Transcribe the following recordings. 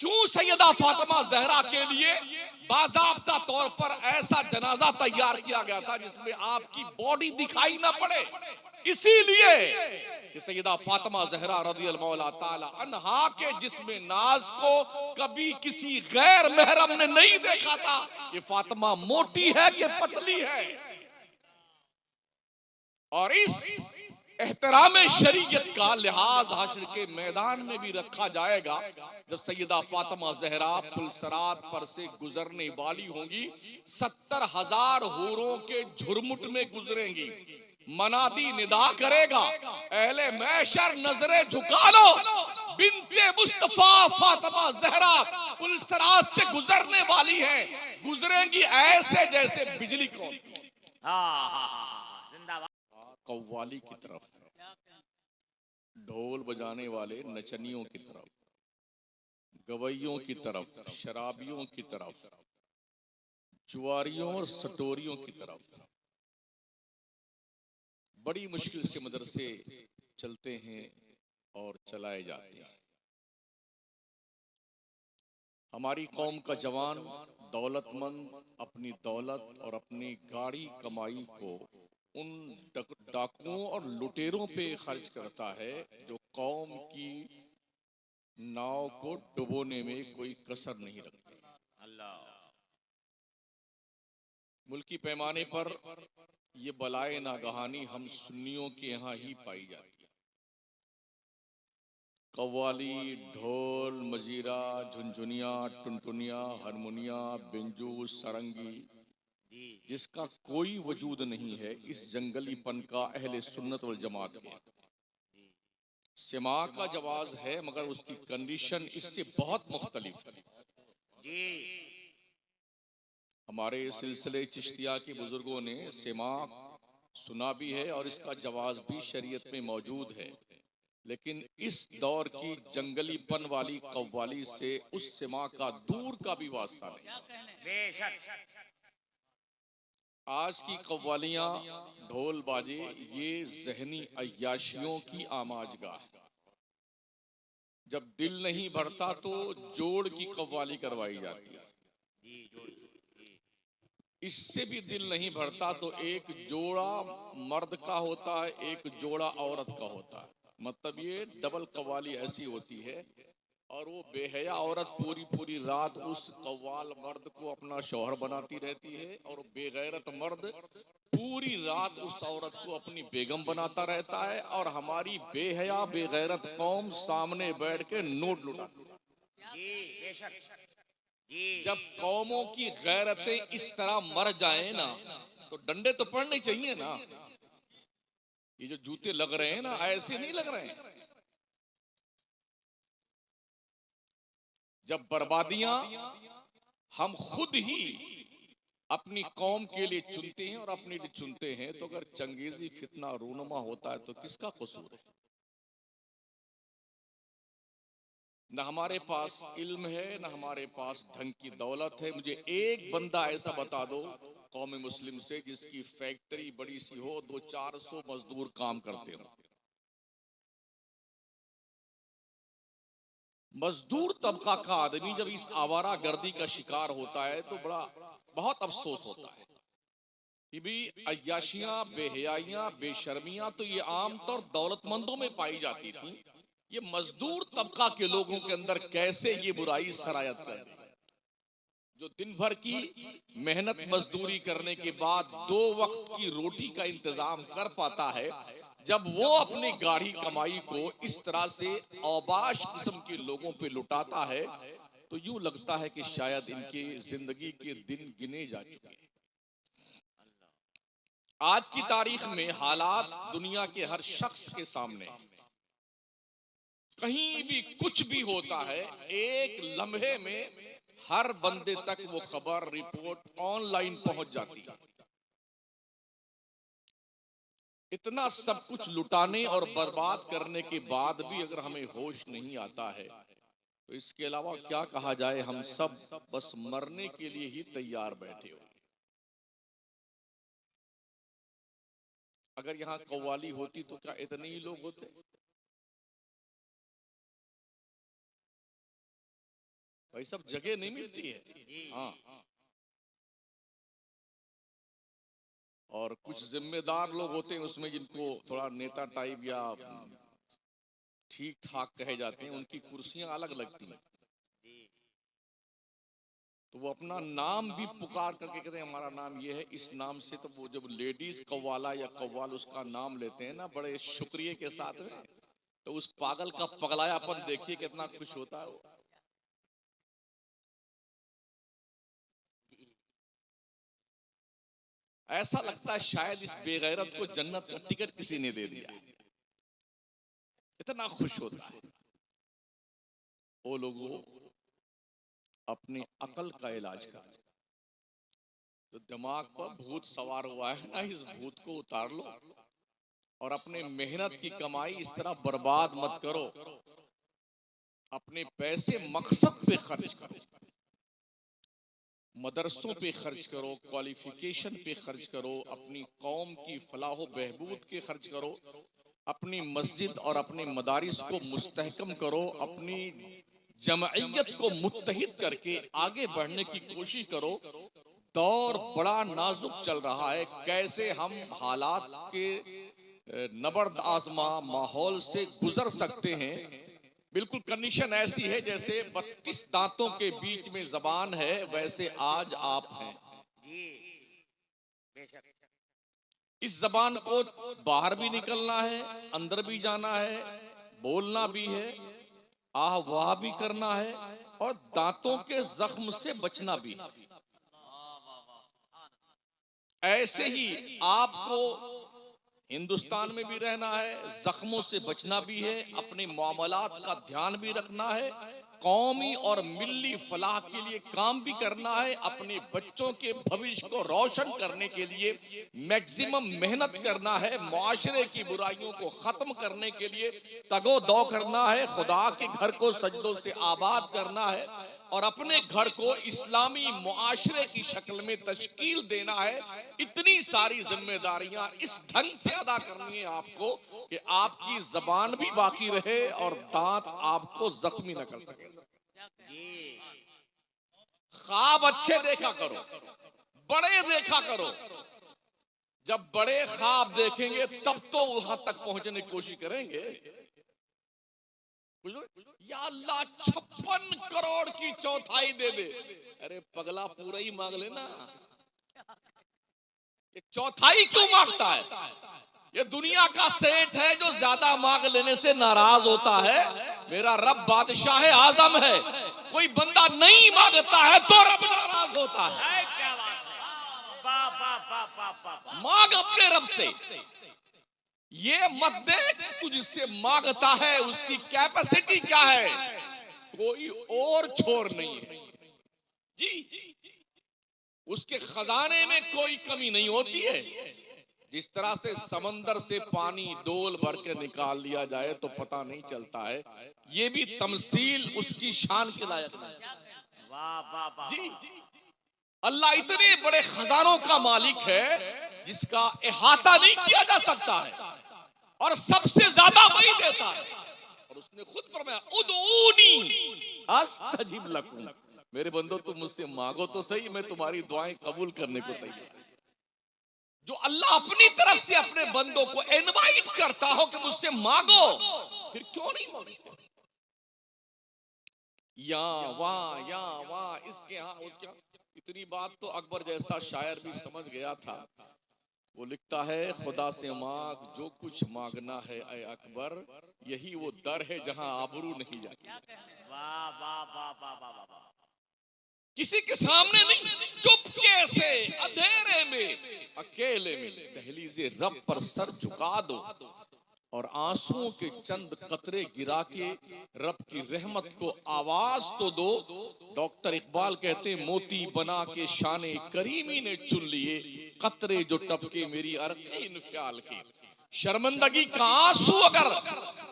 क्यों सैयदा फातिमा जहरा के लिए बाज़ाब्ता तौर पर ऐसा जनाजा तैयार किया गया था जिसमें आपकी बॉडी दिखाई ना पड़े, इसीलिए कि सैयदा फातिमा जहरा रज़ियल्लाहु ताला अन्हा के जिस्म नाज को कभी किसी गैर महरम ने नहीं देखा था कि फातिमा मोटी है कि पतली है। और इस एहतराम शरीयत का लिहाज हश्र के मैदान में भी रखा जाएगा जब सैयदा फातिमा जहरा पुलसरात पर से गुजरने वाली होंगी। 70,000 हूरों के झुरमुट में गुजरेंगी। मनादी निदा करेगा, अहले मैशर नजरे झुका लो, बिन्ते मुस्तफा फातिमा जहरा पुलसरात से गुजरने वाली है। गुजरेंगी ऐसे जैसे बिजली को कव्वाली की तरफ, ढोल बजाने वाले नचनियों की तरफ, गवैयों की तरफ, शराबियों की तरफ, जुआरियों और सटोरियों की तरफ। बड़ी मुश्किल से मदरसे चलते हैं और चलाए जाते हैं। हमारी कौम का जवान दौलतमंद अपनी दौलत और अपनी गाड़ी कमाई को उन डाकुओं और लुटेरों पे खर्च करता है जो कौम की नाव को डुबोने में कोई कसर नहीं रखते। मुल्की पैमाने पर ये बलाए नागहानी हम सुन्नियों के यहाँ ही पाई जाती है। कव्वाली, ढोल, मजीरा, झुनझुनिया, टुनटुनिया, हारमोनिया, बिंजू, सरंगी, जिसका कोई वजूद नहीं है इस जंगलीपन का अहले सुन्नत वल जमात के। सिमा का जवाज है मगर उसकी कंडीशन इससे बहुत मुख्तलिफ है। हमारे सिलसिले चिश्तिया के बुजुर्गों ने सिमा सुना भी है और इसका जवाज भी शरीयत में मौजूद है, लेकिन इस दौर की जंगलीपन वाली कव्वाली से उस सिमा का दूर का भी वास्ता नहीं। आज की कव्वालियां, ढोल बाजे, ये जहनी अय्याशियों की आमाजगाह है। जब दिल नहीं भरता तो जोड़ की कव्वाली करवाई जाती है। इससे भी दिल नहीं भरता तो एक जोड़ा मर्द का होता है, एक जोड़ा औरत का होता है। मतलब ये डबल कव्वाली ऐसी होती है और वो बेहया औरत पूरी पूरी रात उस कव्वाल मर्द को अपना शौहर बनाती रहती है और बेगैरत मर्द पूरी रात उस औरत को अपनी बेगम बनाता रहता है और हमारी बेहया बेगैरत कौम सामने बैठ के नोट लुटाती है। जब कौमों की गैरतें इस तरह मर जाए ना तो डंडे तो पड़ने चाहिए ना। ये जो जूते लग रहे हैं ना ऐसे नहीं लग रहे हैं। जब बर्बादियां हम खुद ही अपनी कौम के लिए चुनते हैं और अपने लिए चुनते हैं तो अगर चंगेजी फितना रूनुमा होता है तो किसका कसूर है? न हमारे पास इल्म है, न हमारे पास ढंग की दौलत है। मुझे एक बंदा ऐसा बता दो कौम मुस्लिम से जिसकी फैक्ट्री बड़ी सी हो, 200-400 मजदूर काम करते हो। मजदूर तबका का आदमी जब इस आवारा गर्दी का शिकार होता है तो बहुत अफसोस होता है कि भी अय्याशियां, बेहयाइयां, बेशर्मियां तो ये आमतौर दौलतमंदों में पाई जाती थी। ये मजदूर तबका के लोगों के अंदर कैसे ये बुराई सरायत कर दी? जो दिन भर की मेहनत मजदूरी करने के बाद 2 वक्त की रोटी का इंतजाम कर पाता है, जब वो अपनी गाढ़ी कमाई को इस तरह से औबाश किस्म के लोगों पे लुटाता है तो यूं लगता है कि शायद इनकी जिंदगी के दिन गिने जा चुके हैं। आज की तारीख में हालात दुनिया के हर शख्स के सामने, कहीं भी कुछ भी होता है, एक लम्हे में हर बंदे तक वो खबर, रिपोर्ट ऑनलाइन पहुंच जाती है। इतना सब कुछ लुटाने और बर्बाद करने के बाद भी अगर हमें होश नहीं आता है तो इसके अलावा क्या कहा जाए। हम सब बस मरने के लिए ही तैयार बैठे हो। अगर यहाँ कव्वाली होती तो क्या इतने ही लोग होते? भाई सब जगह नहीं मिलती है। हाँ, और कुछ जिम्मेदार लोग होते हैं उसमें जिनको थोड़ा नेता टाइप या ठीक ठाक कहे जाते हैं, उनकी कुर्सियां अलग लगती हैं, तो वो अपना नाम भी पुकार करके कहते हैं हमारा नाम ये है, इस नाम से। तो वो जब लेडीज कव्वाला या कव्वाल उसका नाम लेते हैं ना बड़े शुक्रिया के साथ में, तो उस पागल का पगलायापन देखिए कितना खुश होता है वो। ऐसा लगता है शायद इस बेगैरत को जन्नत का टिकट किसी ने दे दिया, इतना खुश होता है। वो लोगों अपनी अकल का इलाज कर, तो दिमाग पर भूत सवार हुआ है ना, इस भूत को उतार लो और अपने मेहनत की कमाई इस तरह बर्बाद मत करो। अपने पैसे मकसद पे खर्च करो, मदरसों पे खर्च करो, क्वालिफिकेशन पे खर्च करो, अपनी कौम की फलाह बहबूद के खर्च करो, अपनी मस्जिद और अपने मदारिस को मुस्तहकम करो, अपनी जमइयत को मुत्तहिद करके आगे बढ़ने की कोशिश करो। दौर बड़ा नाजुक चल रहा है, कैसे हम हालात के नबर्द आजमा माहौल से गुजर सकते हैं। बिल्कुल कंडीशन ऐसी है जैसे 32 दांतों के बीच में जबान है, वैसे आज आप हैं। इस जबान को बाहर भी निकलना है, अंदर भी जाना है, बोलना भी है, आह वाह भी करना है, और दांतों के जख्म से बचना भी है। ऐसे ही आपको हिंदुस्तान में भी रहना है, जख्मों से बचना भी है, अपने मामलात का ध्यान भी रखना है, कौमी और मिल्ली फलाह के लिए काम भी करना है, अपने बच्चों के भविष्य को रोशन करने के लिए मैक्सिमम मेहनत करना है, मुआशरे की बुराइयों को खत्म करने के लिए तगो दो करना है, खुदा के घर को सजदों से आबाद करना है और अपने घर को इस्लामी मुआशरे की शक्ल में तश्कील देना है। इतनी सारी जिम्मेदारियां इस ढंग से अदा करनी है आपको कि आपकी जबान भी बाकी रहे और दांत आपको जख्मी न कर सके। ख्वाब अच्छे देखा करो, बड़े देखा करो। जब बड़े ख्वाब देखेंगे तब तो वहां तक पहुंचने की कोशिश करेंगे। या अल्लाह 56 करोड़ की चौथाई दे दे। अरे पगला पूरा ही मांग लेना, ये चौथाई क्यों मांगता है? ये दुनिया का सेठ है जो ज्यादा मांग लेने से नाराज होता है। मेरा रब बादशाह आजम है, कोई बंदा नहीं मांगता है तो रब नाराज होता है। क्या बात है, मांग अपने रब से। ये मत देख तुझसे मांगता है उसकी कैपेसिटी क्या है, कोई और छोर नहीं है जी, उसके खजाने में कोई कमी नहीं होती है। जिस तरह से समंदर से पानी डोल भर के निकाल लिया जाए तो पता नहीं चलता है, ये भी तमसील उसकी शान के लायक नहीं। वाह वाह वाह जी, अल्लाह इतने बड़े खजानों का मालिक है जिसका इहाता नहीं किया जा सकता है, और सबसे ज्यादा वही देता है। और उसने खुद फरमाया उदऊनी अस्तजिब लकुम, मेरे बंदो तुम मुझसे मांगो तो सही, मैं तुम्हारी दुआएं कबूल करने को तैयार। जो अल्लाह अपनी तरफ से अपने बंदों को इनवाइट करता हो कि मुझसे मांगो, फिर क्यों नहीं मांगते? या वाह इसके यहाँ उसके यहाँ। इतनी बात तो अकबर जैसा शायर भी समझ गया था। वो लिखता है खुदा से मांग जो कुछ मांगना है ऐ अकबर, यही वो दर है जहां आबरू नहीं जाती। वाह वाह वाह वाह वाह वाह। किसी के सामने नहीं, चुपके से अंधेरे में अकेले में दहलीज़े रब पर सर झुका दो और आंसुओं के चंद कतरे गिरा के रब की रहमत को आवाज तो दो। डॉक्टर इकबाल कहते हैं मोती बना के शाने करीमी ने चुन लिए, कतरे जो टपके मेरी अरकीन ख्याल की। शर्मिंदगी का आंसू अगर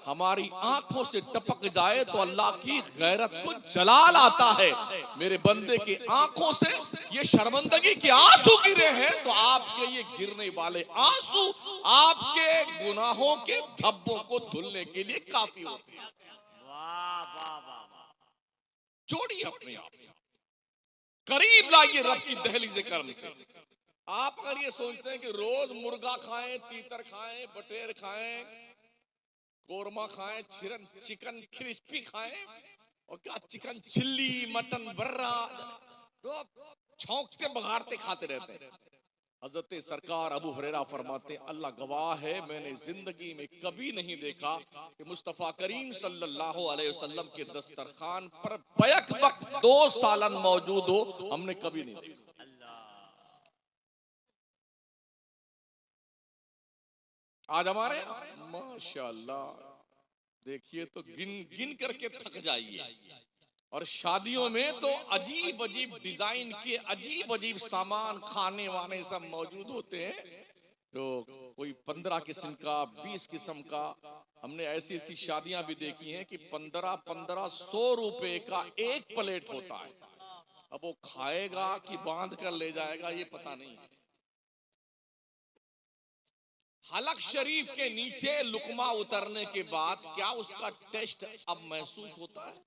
हमारी आंखों से टपक जाए तो अल्लाह की गैरत को जलाल आता है। मेरे बंदे के आंखों से ये शर्मिंदगी के आंसू गिरे हैं तो आपके ये गिरने वाले आंसू आपके गुनाहों के धब्बों को धुलने के लिए काफी होते हैं। वाह वाह वाह। जोड़िए अपने आप, करीब लाइए रब की दहलीज करम से। आप अगर ये सोचते हैं कि रोज मुर्गा खाएं, तीतर खाएं, बटेर खाएं, कोरमा खाएं, चिकन क्रिस्पी खाएं, और क्या चिकन चिल्ली, मटन बर्रा, तो छौंकते बघाड़ते खाते रहते हैं। हजरत सरकार अबू हुरैरा फरमाते, अल्लाह गवाह है, मैंने जिंदगी में कभी नहीं देखा कि मुस्तफा करीम सल्लल्लाहु अलैहि वसल्लम के दस्तरखान पर बैक वक्त 2 सालन मौजूद हो, हमने कभी नहीं देखा। आज हमारे माशाअल्लाह देखिए तो गिन गिन करके थक जाइए। और शादियों में तो अजीब अजीब डिजाइन के अजीब अजीब सामान, खाने वाने सब मौजूद होते हैं। तो कोई 15 किस्म का, 20 किस्म का। हमने ऐसी ऐसी शादियां भी देखी हैं कि 1500 रुपए का एक प्लेट होता है। अब वो खाएगा कि बांध कर ले जाएगा ये पता नहीं। हलक शरीफ के नीचे लुकमा उतरने के बाद क्या उसका टेस्ट अब महसूस होता है?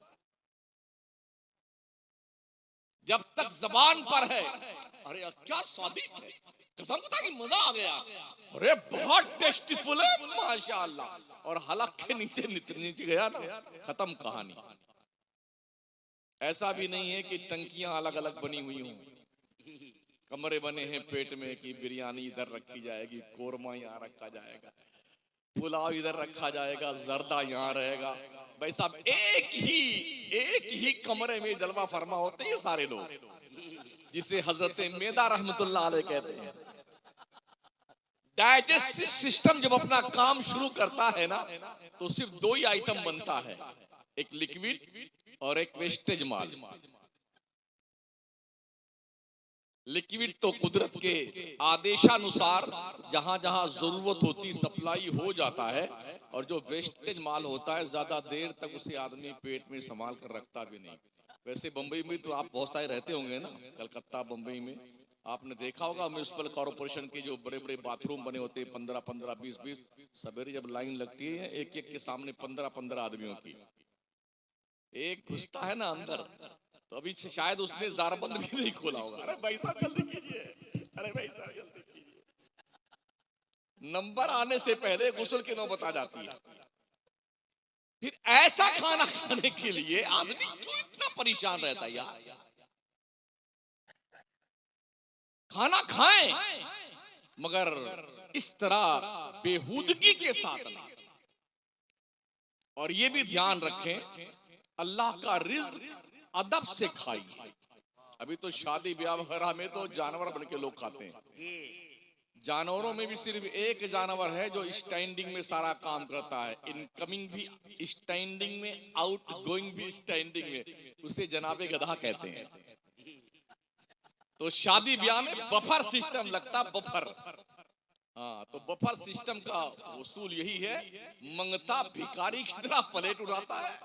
जब तक जबान पर है, अरे क्या स्वादिष्ट है, कसम खुदा की मजा आ गया, अरे बहुत टेस्टीफुल है माशाअल्लाह। और हलक के नीचे नीचे गया ना, खत्म कहानी। ऐसा भी नहीं है कि टंकियां अलग अलग बनी हुई हों, कमरे बने हैं पेट में कि बिरयानी इधर रखी जाएगी, कोरमा यहाँ रखा जाएगा, पुलाव इधर रखा जाएगा, जर्दा यहाँ रहेगा। भाई साहब एक ही कमरे में जलवा फरमा होते हैं सारे लोग, जिसे हजरत मेदा रहमतुल्लाह अलैह कहते हैं। डाइजेस्टिव सिस्टम जब अपना काम शुरू करता है ना, तो सिर्फ 2 ही आइटम बनता है, एक लिक्विड और एक वेस्टेज माल। लिक्विड तो कुदरत के आदेशानुसार जहां जहां जरूरत होती सप्लाई हो जाता है, और जो वेस्टेज माल होता है ज्यादा देर तक उसे आदमी पेट में संभाल कर रखता भी नहीं। वैसे बंबई में तो आप बहुत सारे रहते होंगे ना, कलकत्ता बंबई में आपने देखा होगा म्युनिसिपल कॉर्पोरेशन के जो बड़े बड़े बाथरूम बने होते हैं, 15-15, 20-20, सवेरे जब लाइन लगती है एक एक के सामने 15-15 आदमियों की, एक घुसता है ना अंदर, तो अभी शायद उसने जारबंद भी नहीं खोला होगा। अरे भाई साहब जल्दी कीजिए, अरे भाई साहब जल्दी कीजिए। नंबर आने से पहले गुस्ल की नौबत आ जाती है। फिर ऐसा खाना खाने के लिए आदमी क्यों इतना परेशान रहता है यार? खाना खाएं मगर इस तरह बेहूदगी के साथ ना। और ये भी ध्यान रखें, अल्लाह का रिज़्क अदब से खाइए। अभी तो शादी ब्याह वगैरह में तो जानवर बन के लोग खाते हैं। जानवरों में भी सिर्फ एक जानवर है जो स्टैंडिंग में सारा काम करता है, इनकमिंग भी स्टैंडिंग में, आउट गोइंग भी स्टैंडिंग में, उसे जनाबे गधा कहते हैं। तो शादी ब्याह में बफर सिस्टम लगता, बफर। हाँ, तो बफर सिस्टम का उसूल यही है, मंगता भिखारी की तरह प्लेट उठाता है,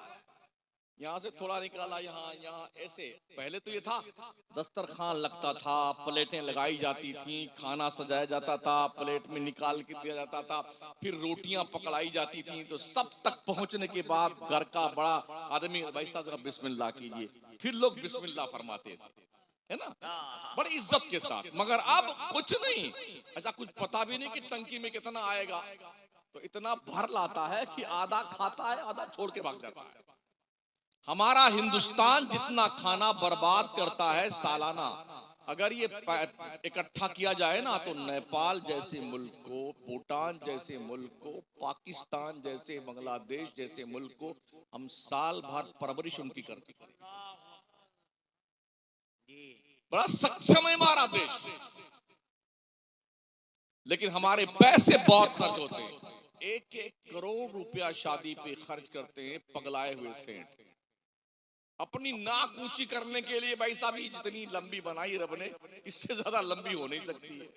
यहाँ से थोड़ा निकाला, यहाँ ऐसे। पहले तो ये था दस्तरखान लगता था, प्लेटें लगाई जाती थी, खाना सजाया जाता था, प्लेट में निकाल के दिया जाता था, फिर रोटियां पकड़ाई जाती थी। तो सब तक पहुंचने के बाद घर का बड़ा आदमी, भाई साहब जरा बिस्मिल्लाह कीजिए, फिर लोग बिस्मिल्लाह फरमाते थे, है ना, बड़ी इज्जत के साथ। मगर अब कुछ नहीं, ऐसा कुछ पता भी नहीं कि टंकी में कितना आएगा, तो इतना भर लाता है कि आधा खाता है, आधा छोड़ के भाग जाता है। हमारा हिंदुस्तान जितना खाना बर्बाद करता है सालाना, अगर ये इकट्ठा किया जाए ना, तो नेपाल जैसे मुल्क को, भूटान जैसे मुल्क को, पाकिस्तान जैसे, बांग्लादेश जैसे मुल्क को हम साल भर परवरिश उनकी करते हैं। बड़ा सक्षम है हमारा देश, लेकिन हमारे पैसे बहुत खर्च होते हैं। 1-1 करोड़ रुपया शादी पे खर्च करते हैं पगलाए हुए सेठ। अपनी नाक ऊंची करने के लिए भाई साहब जितनी लंबी बनाई रब ने, इससे ज्यादा लंबी हो नहीं सकती है।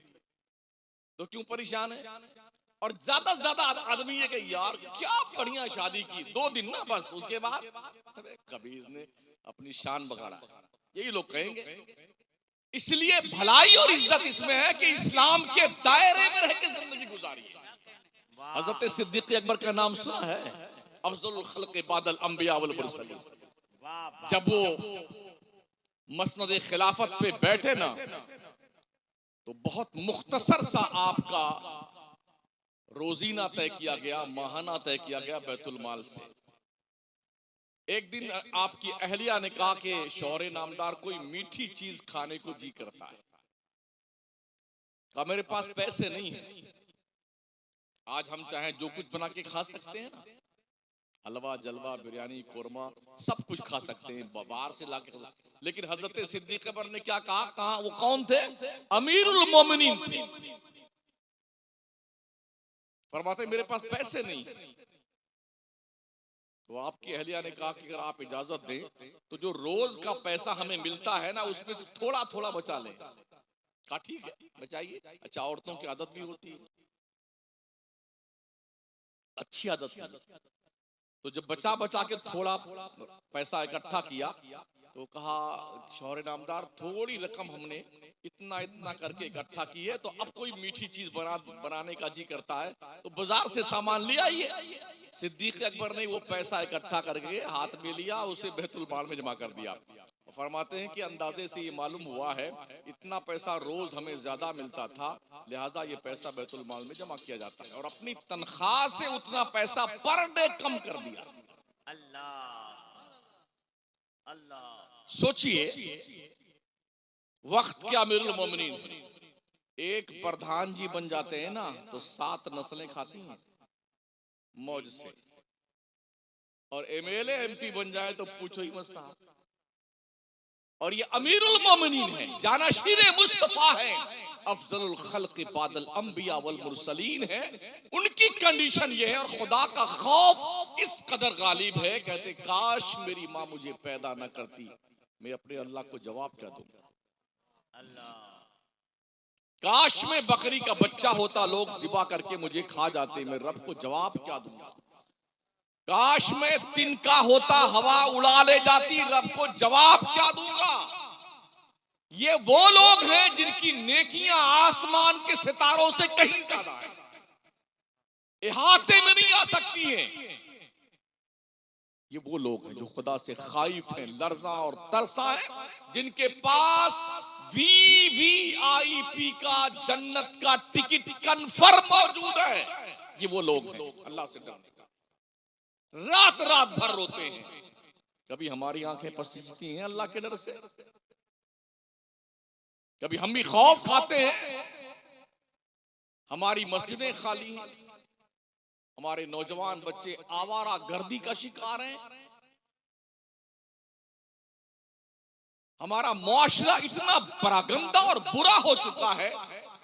तो क्यों परेशान है? और ज्यादा से ज्यादा आदमी ये कि यार क्या बढ़िया शादी की, 2 दिन ना बस, उसके बाद अरे कभी इसने अपनी शान बगाड़ा, यही लोग कहेंगे। इसलिए भलाई और इज्जत इसमें है कि इस्लाम के दायरे में रह के जिंदगी गुजारिए। हजरत सिद्दीक़ अकबर का नाम सुना है, अफज़लुल खल्क़ बादल अंबिया वल मुरसलीन। जब वो मसनद खिलाफत पे बैठे ना, तो बहुत मुख्तसर सा आपका रोजीना तय किया गया, माहाना तय किया गया बैतुल माल से। एक दिन आपकी अहलिया ने कहा कि शौहरे नामदार कोई मीठी चीज खाने को जी करता है। कहा मेरे पास पैसे नहीं है। आज हम चाहें जो कुछ बना के खा सकते हैं ना, हलवा जलवा बिरयानी कोरमा सब कुछ खा सकते हैं बाहर से लाके, लेकिन हजरत सिद्दीक अकबर ने क्या कहा? कहा वो कौन थे? अमीरुल मोमिनीन थे। फरमाते मेरे पास पैसे नहीं। तो आपकी अहलिया ने कहा कि अगर आप इजाजत दें तो जो रोज का पैसा हमें मिलता है ना, उसमें से थोड़ा थोड़ा बचा लें। कहा ठीक है बचाइए। अच्छा, औरतों की आदत भी होती है, अच्छी आदत है। तो जब बचा बचा के थोड़ा पैसा इकट्ठा किया तो कहा शौहरे नामदार थोड़ी रकम हमने इतना इतना करके इकट्ठा की है, तो अब कोई मीठी चीज बनाने का जी करता है तो बाजार से सामान ले आइए। सिद्दीक अकबर ने वो पैसा इकट्ठा करके हाथ में लिया, उसे बैतुल माल में जमा कर दिया। फरमाते हैं कि अंदाजे से ये मालूम हुआ है इतना पैसा रोज हमें ज्यादा मिलता था, लिहाजा ये पैसा बैतुल माल में जमा किया जाता है, और अपनी तनख्वाह से उतना पैसा पर डे कम कर दिया। अल्लाह सोचिए, वक्त क्या अमीरुल मोमिनीन है। एक प्रधान जी बन जाते हैं ना तो 7 नस्लें खाती हैं मौज से, और एमएलए एमपी बन जाए तो पूछो ही मत साहब। और ये अमीरुल मोमिनीन है, जानाशीर मुस्तफा है, अफजलुल खल्क़ बादल अंबिया वल मुरसलीन है। उनकी कंडीशन ये है, और खुदा का खौफ इस कदर गालिब है, कहते काश मेरी माँ मुझे पैदा न करती, मैं अपने अल्लाह को जवाब क्या दूंगा। काश में बकरी का बच्चा होता, लोग ज़िबा करके मुझे खा जाते, मैं रब को जवाब क्या दूंगा। काश में तिनका होता, हवा उड़ा ले जाती, रब को जवाब क्या दूंगा। ये वो लोग हैं जिनकी नेकियां आसमान के सितारों से कहीं ज्यादा है, इहाते में नहीं आ सकती हैं। ये वो लोग हैं जो खुदा से खाइफ हैं, लर्जा और तरसा है, जिनके पास VVIP का जन्नत का टिकट कन्फर्म मौजूद है। ये वो लोग हैं अल्लाह से डरने का, रात रात भर रोते हैं। कभी हमारी आंखें पसीजती हैं अल्लाह के डर से, कभी हम भी खौफ खाते हैं। हमारी मस्जिदें खाली हैं, हमारे नौजवान बच्चे आवारा गर्दी का शिकार हैं, हमारा मुआशरा इतना परागंदा और बुरा हो चुका है,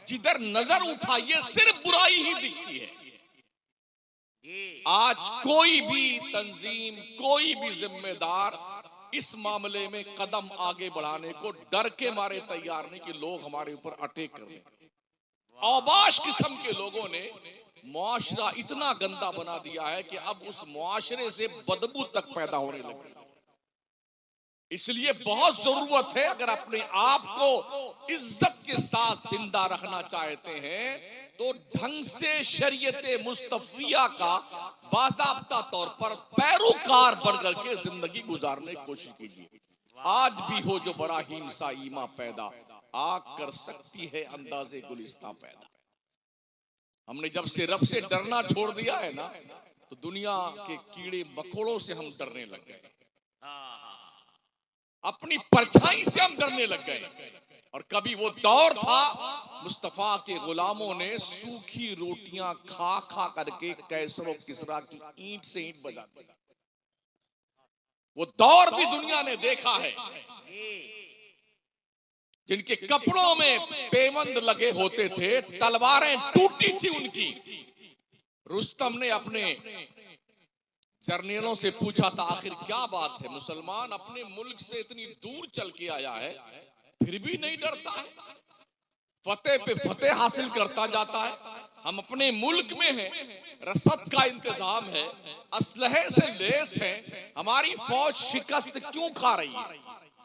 जिधर नजर उठाइए सिर्फ बुराई ही दिखती है। आज कोई भी तंजीम, कोई भी जिम्मेदार इस मामले में कदम आगे बढ़ाने को डर के मारे तैयार नहीं कि लोग हमारे ऊपर अटैक कर रहे हैं। औबाश किस्म के लोगों ने मुआशरा इतना गंदा बना दिया है कि अब उस मुआशरे से बदबू तक पैदा होने लगी। इसलिए बहुत जरूरत है, अगर अपने आप को इज्जत के साथ जिंदा रखना चाहते हैं तो ढंग से शरीयत मुस्तफिया का बाज़ाब्ता तौर पर पैरोकार बनकर के जिंदगी गुजारने की कोशिश कीजिए। आज भी हो जो बड़ा हिंसा ईमा पैदा, आग कर सकती है अंदाजे गुलिस्तां पैदा। हमने जब से रब से डरना छोड़ दिया है ना, तो दुनिया के कीड़े मकोड़ों से हम डरने लग गए, अपनी परछाई से हम डरने लग गए। और कभी वो दौर था मुस्तफा के गुलामों ने सूखी रोटियां खा खा करके कैसर और किसरा की ईंट से ईंट बजा दी। वो दौर भी दुनिया ने देखा है, जिनके कपड़ों में पेवंद लगे होते थे, तलवारें टूटी थी उनकी। रुस्तम ने अपने जर्नैलों से पूछा था, आखिर क्या बात है, मुसलमान अपने मुल्क से इतनी दूर चल के आया है फिर भी नहीं डरता है, फतेह पे फतेह हासिल करता जाता है। हम अपने मुल्क में हैं, रसद का इंतजाम है, असलहे से लेस है, हमारी फौज शिकस्त क्यों खा रही है।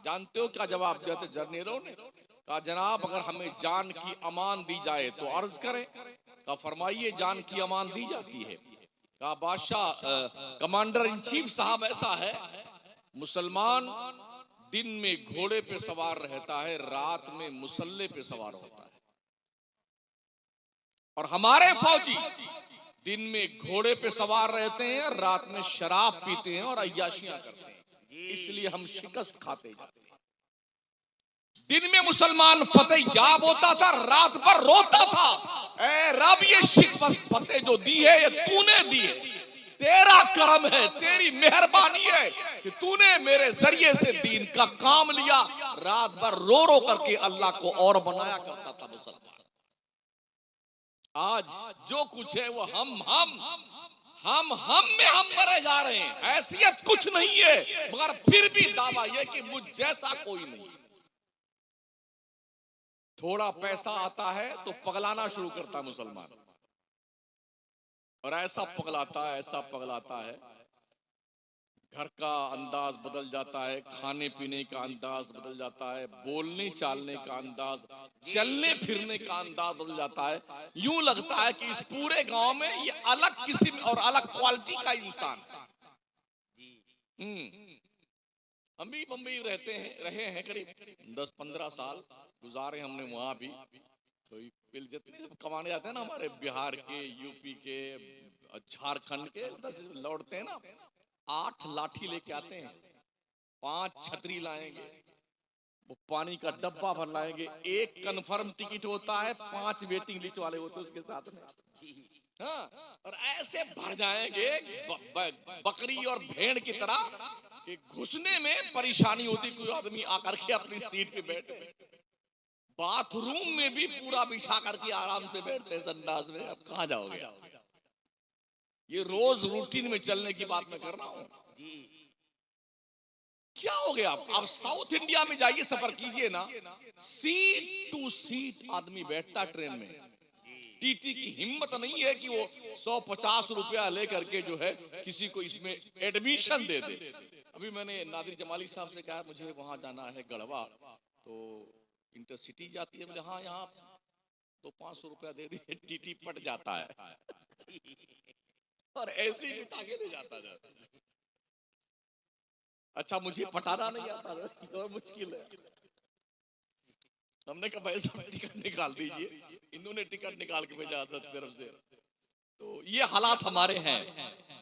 जानते हो क्या जवाब दिया था जर्नैलों ने? कहा जनाब अगर हमें जान की अमान दी जाए तो अर्ज करें। कहा फरमाइए जान की अमान दी जाती है। कहा बादशाह कमांडर इन चीफ साहब ऐसा है मुसलमान दिन में घोड़े पे सवार रहता है, रात में मुसल्ले पे सवार होता है। और हमारे फौजी दिन में घोड़े पे सवार रहते हैं, रात में शराब पीते हैं और अय्याशियां करते हैं। इसलिए हम शिकस्त खाते जाते हैं। दिन में मुसलमान फतेह याब होता था, रात भर रोता था, ऐ रब ये शिकस्त फतेह जो दी है ये तूने दी है, तेरा करम है, तेरी मेहरबानी है कि तूने मेरे जरिए से दीन का काम लिया। रात भर रो रो करके अल्लाह को और बनाया करता था मुसलमान। आज जो कुछ है वो हम में हम मरे जा रहे हैं। हैसियत कुछ नहीं है, मगर फिर भी दावा यह कि मुझ जैसा कोई नहीं। थोड़ा पैसा आता है तो पगलाना शुरू करता मुसलमान, और ऐसा पगलाता है, घर का अंदाज बदल जाता है, खाने पीने का अंदाज बदल जाता है, बोलने चालने का अंदाज, चलने फिरने का अंदाज बदल जाता है। यूं लगता है कि इस पूरे गांव में ये अलग किस्म और अलग क्वालिटी का इंसान है। हम भी बम्बई रहे हैं करीब 10-15 साल गुजारे हमने वहां भी। तो जितने कमाने जाते हैं ना हमारे बिहार के, यूपी के, झारखंड के, लौटते हैं ना, 8 लाठी लेके आते हैं, 5 छतरी लाएंगे, वो पानी का डब्बा भर लाएंगे, 1 कन्फर्म टिकट होता है, 5 वेटिंग लिस्ट वाले होते हैं उसके साथ में। हाँ, और ऐसे भर जाएंगे बकरी और भेड़ की तरह कि घुसने में परेशानी होती। कोई आदमी आकर के अपनी सीट पे बैठे, बाथरूम में भी पूरा बिछा करके आराम से बैठते हैं संडास में। अब कहां जाओगे? ये रोज रूटीन में चलने की बात मैं कर रहा हूं। क्या हो गया? आप साउथ इंडिया में जाइए, सफर कीजिए ना, सीट टू सीट आदमी बैठता ट्रेन में। टीटी की हिम्मत नहीं है कि वो 150 रुपया लेकर के जो है किसी को इसमें एडमिशन दे दे। अभी मैंने नादिर जमाली साहब से कहा मुझे वहां जाना है गढ़वा, तो इंटरसिटी जाती है। बोले हाँ, यहाँ तो 500 रुपया दे दिए, टीटी पट जाता है और ऐसे ही उठा के ले जाता। अच्छा, मुझे पटाना नहीं आता था, और मुश्किल है। हमने कहा भाई साहब टिकट निकाल दीजिए, इन्होंने टिकट निकाल के भेजा था तरफ से। तो ये हालात हमारे हैं।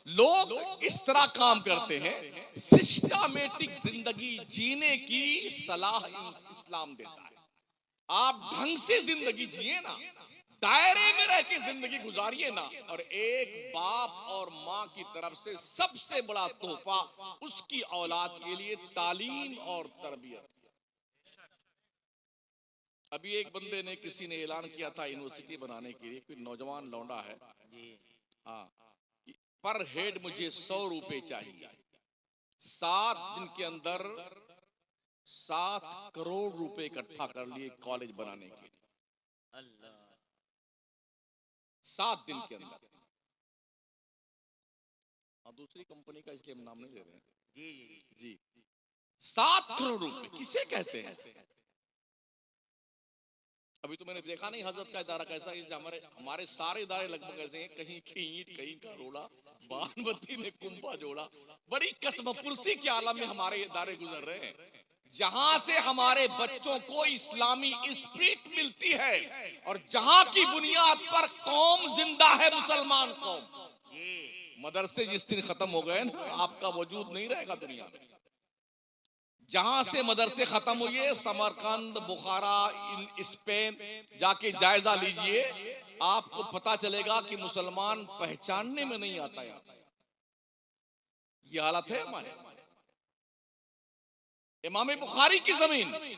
लोग इस तरह काम करते हैं। सिस्टमैटिक जिंदगी जीने की सलाह इस्लाम देता है। आप ढंग से जिंदगी जिए ना, दायरे में रह के जिंदगी गुजारिए ना, और एक बाप और माँ की तरफ से सबसे बड़ा तोहफा उसकी औलाद के लिए तालीम और तरबियत। अभी एक बंदे ने, किसी ने ऐलान किया था यूनिवर्सिटी बनाने के लिए, कोई नौजवान लौंडा है, हाँ, पर हेड मुझे 100 रुपए चाहिए, 7 दिन के अंदर 7 करोड़ रुपए इकट्ठा कर लिए कॉलेज बनाने के लिए। अल्लाह, 7 दिन के अंदर। और दूसरी कंपनी का इसलिए हम नाम नहीं ले रहे हैं जी। 7 करोड़ रुपए किसे कहते हैं? अभी तो मैंने देखा नहीं हजरत का इदारा कैसा है। हमारे सारे इदारे लगभग ऐसे हैं, कहीं की ईंट, कहीं का रोड़ा, बानबत्ती ने कुंभा जोड़ा। बड़ी कसमपुरसी के आलम में हमारे इदारे गुजर रहे हैं, जहां से हमारे बच्चों को इस्लामी स्पिरिट मिलती है, और जहां की बुनियाद पर कौम जिंदा है, मुसलमान कौम। मदरसे जिस दिन खत्म हो गए ना, आपका वजूद नहीं रहेगा दुनिया में। जहां से मदरसे खत्म हुए, समरकंद, बुखारा, स्पेन, जाके जायजा लीजिए, आपको पता चलेगा कि मुसलमान पहचानने में नहीं आता। ये हालत है हमारे। इमाम बुखारी की जमीन,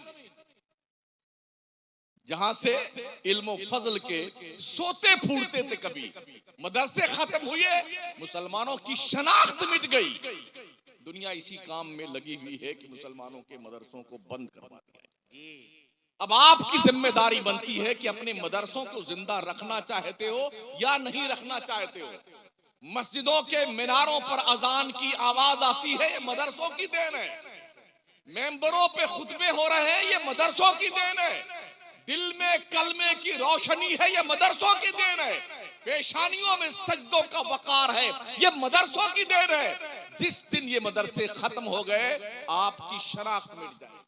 जहां से इल्म फजल के सोते फूटते थे, कभी मदरसे खत्म हुए, मुसलमानों की शनाख्त मिट गई। दुनिया इसी काम में लगी हुई है कि मुसलमानों के मदरसों को बंद करवा दिया। अब आपकी जिम्मेदारी बनती है कि अपने मदरसों को जिंदा रखना चाहते हो या नहीं रखना चाहते हो। मस्जिदों के मीनारों पर अजान की आवाज आती है, ये मदरसों की देन है। मेंबरों पे खुतबे हो रहे हैं, ये मदरसों की देन है। दिल में कलमे की रोशनी है, ये मदरसों की देन है। पेशानियों में सजदों का वकार है, ये मदरसों की देन है। जिस दिन ये मदरसे खत्म हो गए आपकी शनाख्त मिट जाएगी।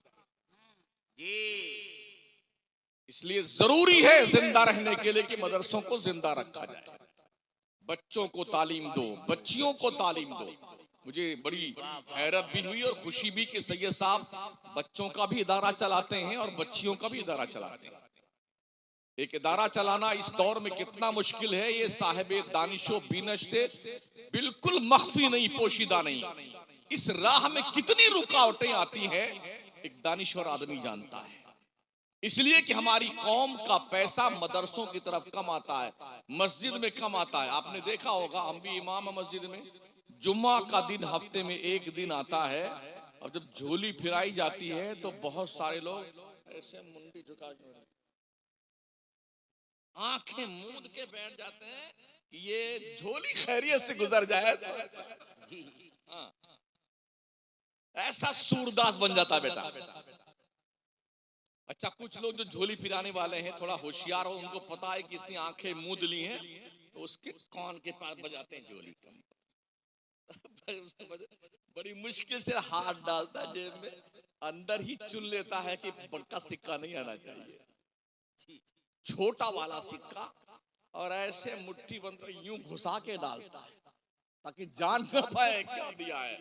इसलिए जरूरी है जिंदा रहने के लिए कि मदरसों को जिंदा रखा जाए, बच्चों को तालीम दो, बच्चियों को तालीम दो। मुझे बड़ी हैरत भी हुई और खुशी भी कि सैयद साहब बच्चों का भी इदारा चलाते हैं और बच्चियों का भी इदारा चलाते हैं। एक इदारा चलाना इस दौर में कितना मुश्किल है, ये साहिबे दानिशो बीनश से बिल्कुल मख्फी नहीं, पोशीदा नहीं। इस राह में कितनी रुकावटें आती हैं एक दानिश्वर आदमी जानता है। इसलिए कि हमारी कौम का पैसा मदरसों की तरफ कम आता है, मस्जिद में कम आता है। आपने देखा होगा, हम भी इमाम है मस्जिद में, जुम्मा का दिन हफ्ते में एक दिन आता है और जब झोली फिराई जाती है तो बहुत सारे लोग ऐसे मुंडी झुका के आंखें मूंद के बैठ जाते हैं कि ये झोली खैरियत से गुजर जाए तो। हाँ, ऐसा सूरदास बन जाता है बेटा। अच्छा, कुछ लोग जो झोली फिराने वाले हैं थोड़ा होशियार हो, उनको पता है कि इसने आंखें मूंद ली हैं तो उसके कान के पास बजाते हैं झोली कम। बड़ी मुश्किल से हाथ डालता है जेब में, अंदर ही चुन लेता है कि बड़का सिक्का नहीं आना चाहिए, छोटा वाला सिक्का, और ऐसे मुट्ठी बंद यूं घुसा के डालता है ताकि जान न पाए क्या दिया है।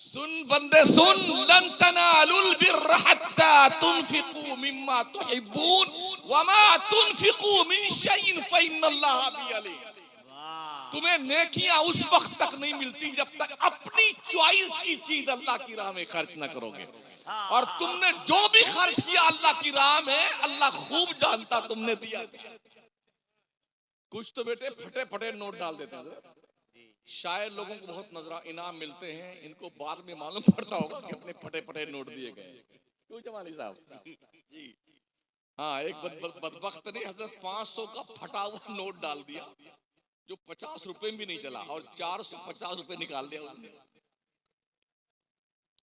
सुन बंदे सुन, लन तनालुल बिर्र हत्ता तुनफिकू मिम्मा तुहिब्बून वमा तुनफिकू मिन शैइन फइन्नल्लाह बि अलीम। तुम्हें नेकियां उस वक्त तक नहीं मिलती जब तक अपनी चॉइस की चीज अल्लाह की राह में खर्च न करोगे। और तुमने जो भी खर्च किया अल्लाह की राह में, अल्लाह खूब जानता तुमने दिया। कुछ तो बेटे फटे फटे नोट डाल देते हैं, शायद लोगों को बहुत नजरा इनाम मिलते हैं, इनको बाद में मालूम पड़ता होगा कि अपने फटे फटे नोट दिए गए। क्यों जमाली साहब जी? हाँ, एक बदबख्त ने हजरत 500 का फटा हुआ नोट डाल दिया जो 50 रुपए में भी नहीं चला और 450 रुपए निकाल दिया उसने।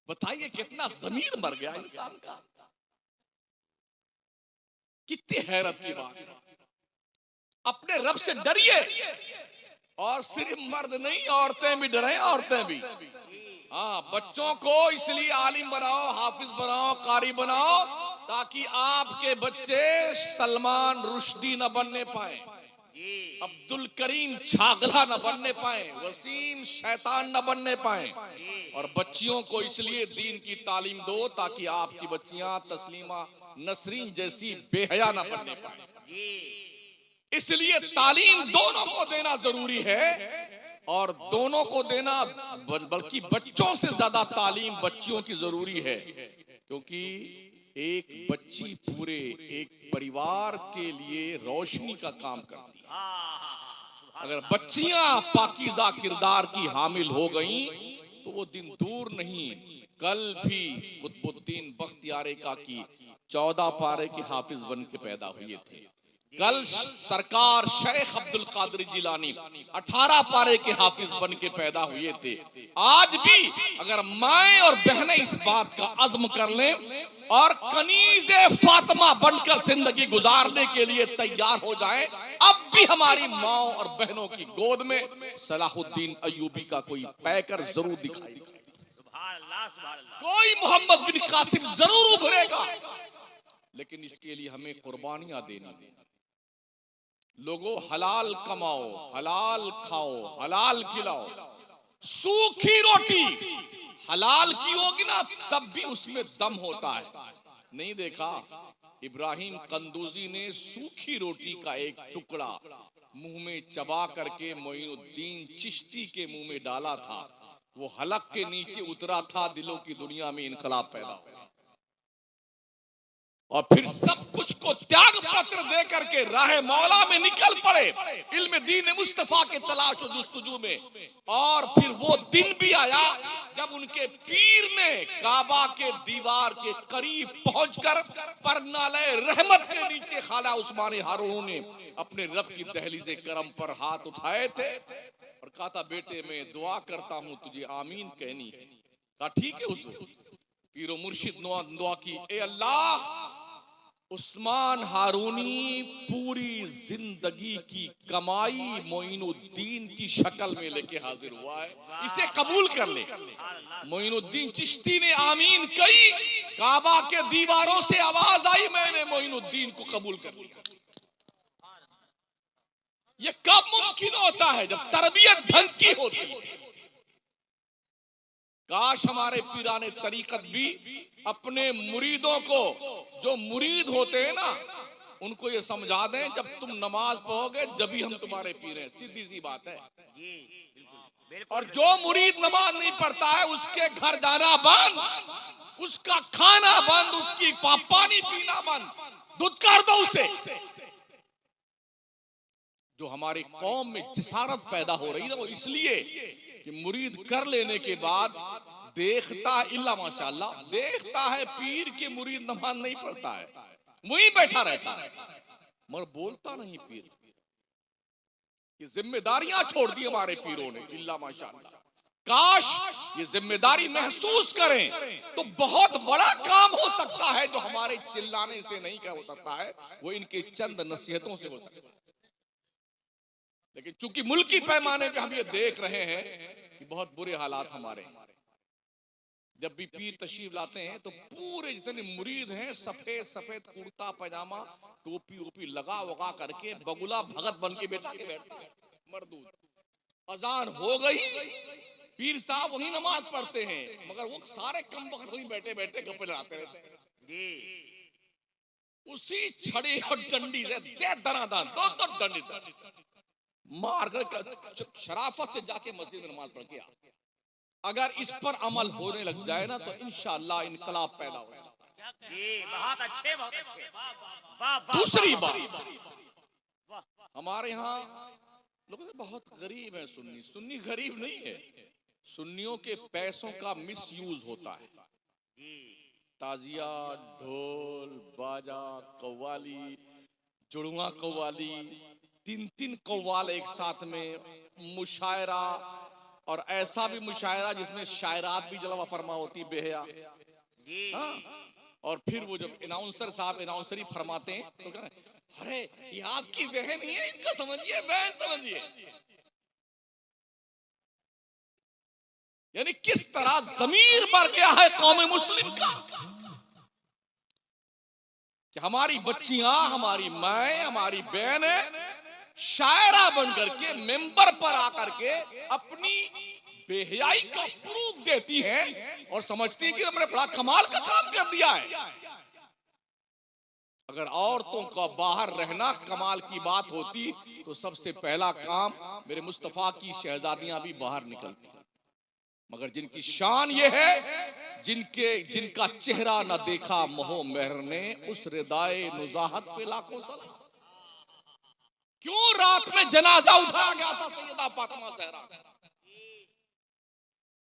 बताइए कितना जमीर मर गया इंसान का। कितनी हैरत की बात है। अपने रब से डरिए, और सिर्फ मर्द नहीं औरतें भी डरें, औरतें भी। हाँ, बच्चों को इसलिए आलिम बनाओ, हाफिज बनाओ, कारी बनाओ ताकि आपके बच्चे सलमान रुश्दी न बनने पाए, अब्दुल करीम छागला न बनने पाए, वसीम शैतान न बनने पाए। और बच्चियों को इसलिए दीन की तालीम दो ताकि आपकी बच्चियां तस्लीमा नसरीन जैसी बेहया न बनने पाए। इसलिए तालीम दोनों को देना जरूरी है, और दोनों को देना बल्कि बच्चों से ज्यादा तालीम बच्चियों की जरूरी है, क्योंकि एक बच्ची पूरे एक परिवार के लिए रोशनी का काम करती है। अगर बच्चियां पाकीज़ा किरदार की हामिल हो गईं तो वो दिन दूर नहीं, कल भी कुतुबुद्दीन बख्तियार काकी 14 पारे के हाफिज बन के पैदा हुए थे। कल सरकार शेख अब्दुल कादिर जिलानी 18 पारे के हाफिज बन के पैदा हुए थे। आज भी अगर माएं और बहनें इस बात का अज़्म कर लें और कनीज़े फातिमा बनकर जिंदगी गुजारने के लिए तैयार हो जाएं, अब भी हमारी माओ और बहनों की गोद में सलाहुद्दीन अय्यूबी का कोई पैकर जरूर दिखाई देगा, कोई मोहम्मद बिन कासिम जरूर उभरेगा। लेकिन इसके लिए हमें कुर्बानियां देनी है। लोगों, हलाल कमाओ, हलाल खाओ, हलाल खिलाओ। सूखी रोटी हलाल की होगी ना तब भी उसमें दम होता है। नहीं देखा इब्राहिम कंदूजी ने सूखी रोटी का एक टुकड़ा मुंह में चबा करके मोइनुद्दीन चिश्ती के मुंह में डाला था, वो हलक के नीचे उतरा था, दिलों की दुनिया में इनकलाब पैदा हुआ, और फिर सब कुछ को त्याग पत्र दे करके राह मौला में निकल पड़े इल्म दीन मुस्तफा के तलाश और जुस्तजू में। और फिर वो दिन भी आया जब उनके पीर ने काबा के दीवार के करीब पहुंचकर परनाले रहमत के नीचे खाला उस्मान हारून ने अपने रब की दहलीज़े करम पर हाथ उठाए थे और कहा था, बेटे मैं दुआ करता हूं तुझे आमीन कहनी है। कहा ठीक है। उस पीरो मुर्शिद दुआ की, ए अल्लाह उस्मान हारूनी पूरी जिंदगी की कमाई मोइनुद्दीन की शक्ल में लेके हाजिर हुआ है, इसे कबूल कर ले। मोइनुद्दीन चिश्ती ने आमीन कही, काबा के दीवारों से आवाज आई, मैंने मोइनुद्दीन को कबूल कर लिया। ये कब मुमकिन होता है? जब तरबियत ढंग की होती है। काश हमारे पीराने तरीकत भी अपने मुरीदों को, जो मुरीद होते हैं ना, उनको ये समझा दें, जब तुम नमाज पढ़ोगे जब भी हम तुम्हारे पीर हैं। सीधी सी बात है। और जो मुरीद नमाज नहीं पढ़ता है, उसके घर जाना बंद, उसका खाना बंद, उसकी पानी पीना बंद, दूध कर दो उसे। जो हमारी कौम में जिसारत पैदा हो रही है वो इसलिए कि मुरीद कर लेने के बाद देखता इल्ला माशाअल्लाह, देखता है पीर के मुरीद नमाज नहीं पढ़ता है, वहीं बैठा रहता है, मगर बोलता नहीं पीर। ये जिम्मेदारियां छोड़ दी हमारे पीरों ने, इल्ला माशाअल्लाह। काश ये जिम्मेदारी महसूस करें तो बहुत बड़ा काम हो सकता है। जो हमारे चिल्लाने से नहीं क्या हो सकता है, वो इनके चंद नसीहतों से हो सकता है। लेकिन चूंकि मुल्की पैमाने पे हम ये देख रहे हैं कि बहुत बुरे हालात हमारे, जब भी पीर तशरीफ लाते हैं तो पूरे जितने मुरीद हैं सफेद सफेद कुर्ता पैजामा टोपी वोपी लगा वगा करके बगुला भगत बन के बैठा के बैठते हैं। मरदूद अजान हो गई, पीर साहब वही नमाज पढ़ते हैं, मगर वो सारे कम वक्त वही बैठे बैठे गप्पे लड़ाते रहते हैं। उसी छड़ी और डंडी से दे दनादान दो डंडी मार कर शराफत से जाके मस्जिद में नमाज पढ़ के आ। अगर इस पर अमल होने लग जाए ना तो इंशाअल्लाह इनकलाब पैदा हो जाएगा। बहुत अच्छे, बहुत अच्छे। दूसरी बात, हमारे यहाँ लोग बहुत गरीब है। सुन्नी गरीब नहीं है, सुन्नियों के पैसों का मिस यूज होता है। ताजिया, ढोल, बाजा, कव्वाली, जुड़वा कव्वाली, 3-3 कव्वाल एक साथ में, मुशायरा, और ऐसा भी मुशायरा जिसमें शायरात भी जलवा फरमा होती बेहया। हाँ? और फिर वो जब अनाउंसर साहब अनाउंसरी फरमाते हैं तो कहते हैं, अरे ये आपकी बहन ही है, इनको समझिए, बहन समझिए। यानी किस तरह जमीर मर गया है कौम मुस्लिम का कि हमारी बच्चियां, हमारी माएं, हमारी बहनें शायरा बन करके मेंबर पर आकर के अपनी बेहयाई का प्रूफ देती हैं और समझती हैं कि हमने बड़ा कमाल का काम कर दिया है। अगर औरतों का बाहर रहना कमाल की बात होती तो सबसे पहला काम मेरे मुस्तफा की शहजादियां भी बाहर निकलती। मगर जिनकी शान ये है, जिनका चेहरा न देखा मोह मेहर ने, उस रिदाए नुजाहत पे लाखों सलाम। क्यों रात में जनाजा उठाया गया था सैयदा फातिमा ज़हरा?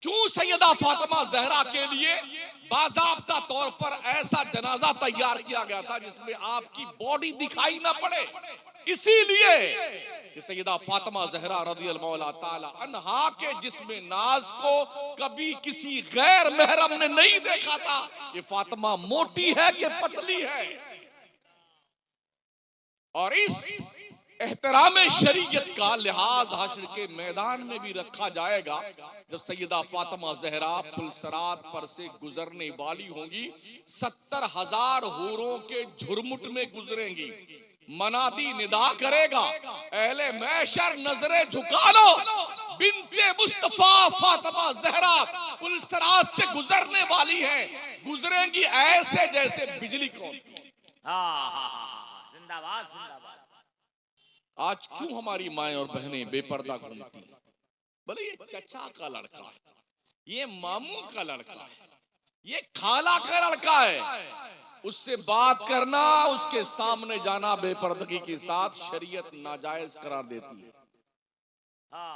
क्यों सैयदा फातिमा ज़हरा के लिए बाज़ाब्ता तौर पर ऐसा जनाजा तैयार किया गया था जिसमें आपकी बॉडी दिखाई ना पड़े? इसीलिए कि सैयदा फातिमा ज़हरा रज़ियल्लाहु ताला अन्हा के जिस्म नाज को कभी किसी गैर महरम ने नहीं देखा था। ये फातिमा मोटी है कि पतली है? और इस एहतराम शरीयत का लिहाज हश्र के मैदान में भी रखा जाएगा जब सैयदा फातिमा ज़हरा पुलसरात पर से गुजरने वाली होंगी। 70,000 हूरों के झुरमुट में गुजरेंगी। मनादी निदा करेगा, अहले मैशर नजरे झुका लो, बिन्ते मुस्तफा फातिमा ज़हरा पुलसरात से गुजरने वाली है। गुजरेंगी ऐसे जैसे बिजली को। जिंदाबाद, जिंदाबाद। आज क्यों हमारी माएं और बहनें बेपर्दा घूमती? बोले ये चचा का लड़का है, ये मामू का लड़का है, ये खाला का लड़का है। उससे बात करना, उसके सामने जाना बेपर्दगी के साथ शरीयत नाजायज करार देती है।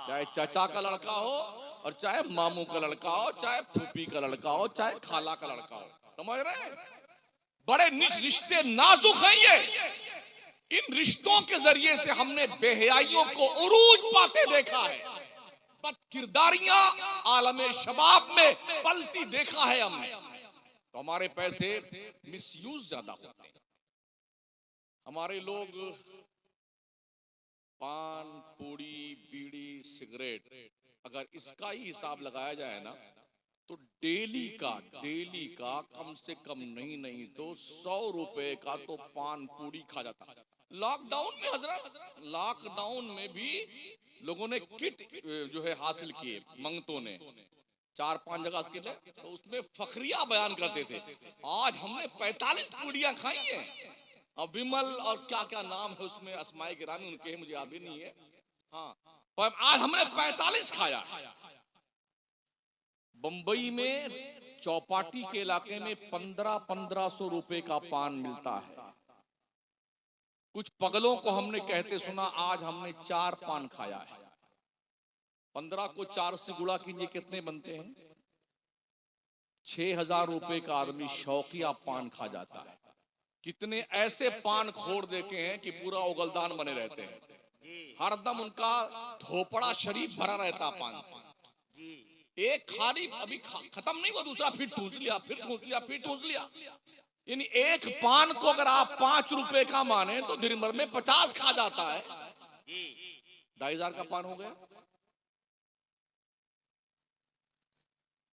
चाहे चचा का लड़का हो और चाहे मामू का लड़का हो, चाहे फूफी का लड़का हो, चाहे खाला का लड़का हो। समझ रहे हैं? बड़े रिश्ते नाजुक हैं ये। इन रिश्तों के जरिए से हमने बेहयाइयों को उरूज पाते देखा है, बदकिरदारियां आलमे शबाब में पलती देखा है हमने। तो हमारे पैसे मिसयूज ज्यादा होते हैं। हमारे लोग पान, पूड़ी, बीड़ी, सिगरेट, अगर इसका ही हिसाब लगाया जाए ना तो डेली का कम से कम नहीं तो 100 रुपए का तो पान पूड़ी खा जाता। लॉकडाउन में हजरत, लॉकडाउन में भी लोगों ने किट जो है हासिल किए, मंगतों ने 4-5 जगह के लिए, तो उसमें फखरिया बयान करते थे, आज हमने 45 पूड़ियां खाई हैं। अब विमल और क्या क्या नाम है उसमें, अस्माए गिरामी उनके हैं, मुझे याद भी नहीं है। हाँ, पर आज हमने 45 खाया। बंबई में चौपाटी के इलाके में 1500 रुपए का पान मिलता है। कुछ पगलों को हमने कहते सुना, आज हमने 4 पान खाया है। 15 को 4 से गुणा कीजिए, कितने बनते हैं? 6000 रुपए का आदमी शौकिया पान खा जाता है। कितने ऐसे पान खोर देखे हैं कि पूरा उगलदान बने रहते हैं, हरदम उनका धोपड़ा शरीफ भरा रहता पान से। एक खाली अभी खत्म नहीं हुआ, दूसरा फिर ठूस लिया, फिर ठूस लिया, फिर ठूस लिया। यानी एक पान को अगर आप 5 रुपए का माने तो दिन भर में 50 खा जाता है। 2500 का पान हो गया।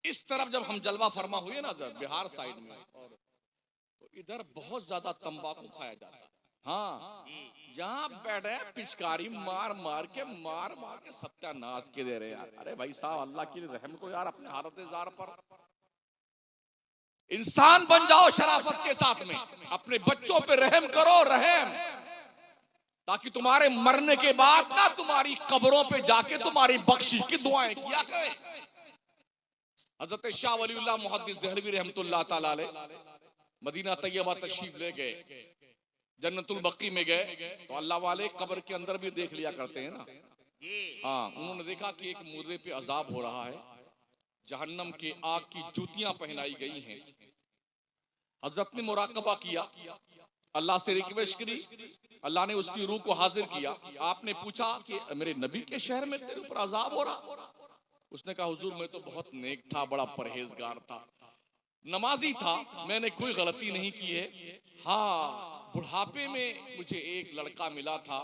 इस तरफ जब हम जलवा फरमा हुए ना बिहार साइड में, और तो इधर बहुत ज्यादा तंबाकू खाया जाता है। हाँ, जहाँ बैठे पिचकारी मार मार के सत्यानाश के दे रहे यार। अरे भाई साहब, अल्लाह के लिए रहम को यार अपने हालत जार पर। इंसान बन जाओ शराफत के साथ में, अपने बच्चों पे रहम करो, रहम, ताकि तुम्हारे मरने के बाद ना तुम्हारी कब्रों पे जाके तुम्हारी बख्शिश की दुआएं किया करें। हजरत शाह वलीउल्लाह मुहद्दिस देहलवी रहमतुल्लाह ताला अलैह मदीना तैयबा तशरीफ ले गए, जन्नतुल बकी में गए, तो अल्लाह वाले कब्र के अंदर भी देख लिया करते हैं ना। हाँ, उन्होंने देखा कि एक मुर्दे पे अजाब हो रहा है, जहन्नम के आग की जूतियां पहनाई गई हैं। हजरत ने मुराकबा किया, अल्लाह से रिक्वेस्ट करी, अल्लाह ने उसकी रूह को हाजिर किया। आपने पूछा कि मेरे नबी के शहर में तेरे ऊपर अजाब हो रहा? उसने कहा, हुजूर मैं तो बहुत नेक था, बड़ा परहेजगार था, नमाजी था, मैंने कोई गलती नहीं की है। हाँ, बुढ़ापे में मुझे एक लड़का मिला था,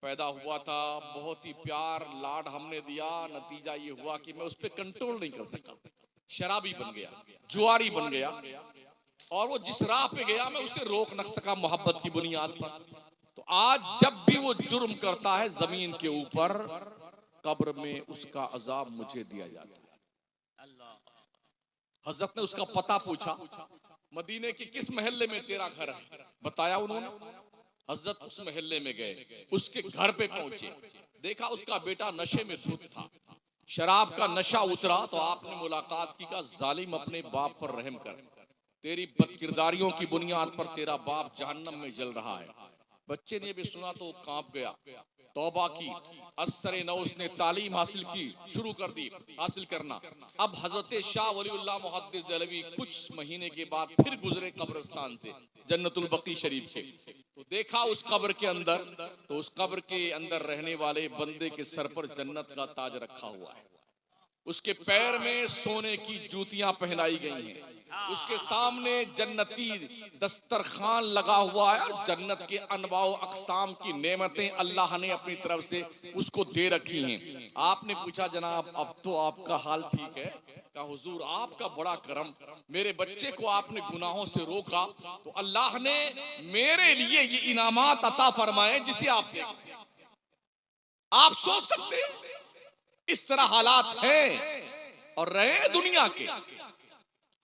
पैदा हुआ था, बहुत ही प्यार लाड हमने दिया, नतीजा ये हुआ कि मैं उस पर कंट्रोल नहीं कर सका, शराबी बन गया, जुआरी बन गया, और वो जिस राह पे गया मैं उसे रोक न सका मोहब्बत की बुनियाद पर। तो आज जब भी वो जुर्म करता है जमीन के ऊपर, कब्र में उसका अजाब मुझे दिया जाता है। हजरत ने उसका पता पूछा, मदीने के किस महल्ले में तेरा घर है? बताया उन्होंने। हजरत उस महल्ले में गए, उसके घर पे पहुंचे, देखा उसका बेटा नशे में धुत था, शराब का नशा उतरा, तो आपने मुलाकात की, का जालिम अपने बाप पर रहम कर, तेरी बदकिरदारियों की बुनियाद पर तेरा बाप जहन्नम में जल रहा है। बच्चे ने भी सुना तो कांप गया, तौबा की, असरे नौ उसने तालीम हासिल की, शुरू कर दी हासिल करना। अब हजरत शाह वलीउल्लाह मुहद्दिस देहलवी कुछ महीने के बाद फिर गुजरे कब्रिस्तान से, जन्नतुल बकी शरीफ से, तो देखा उस कब्र के अंदर, तो उस कब्र के अंदर रहने वाले बंदे के सर पर जन्नत का ताज रखा हुआ है, उसके पैर में सोने की जूतियां पहनाई गई हैं, उसके सामने जन्नती दस्तरखान लगा हुआ है, और जन्नत के अनवाओ अक़साम की नेमतें अल्लाह ने अपनी तरफ से उसको दे रखी हैं। आपने पूछा, जनाब अब तो आपका हाल ठीक है? कहा, हुजूर आपका बड़ा करम, मेरे बच्चे को आपने गुनाहों से रोका तो अल्लाह ने मेरे लिए ये इनामात अता फरमाए जिसे आप देखते हैं। आप सोच सकते हैं इस तरह हालात हैं और रहे दुनिया के।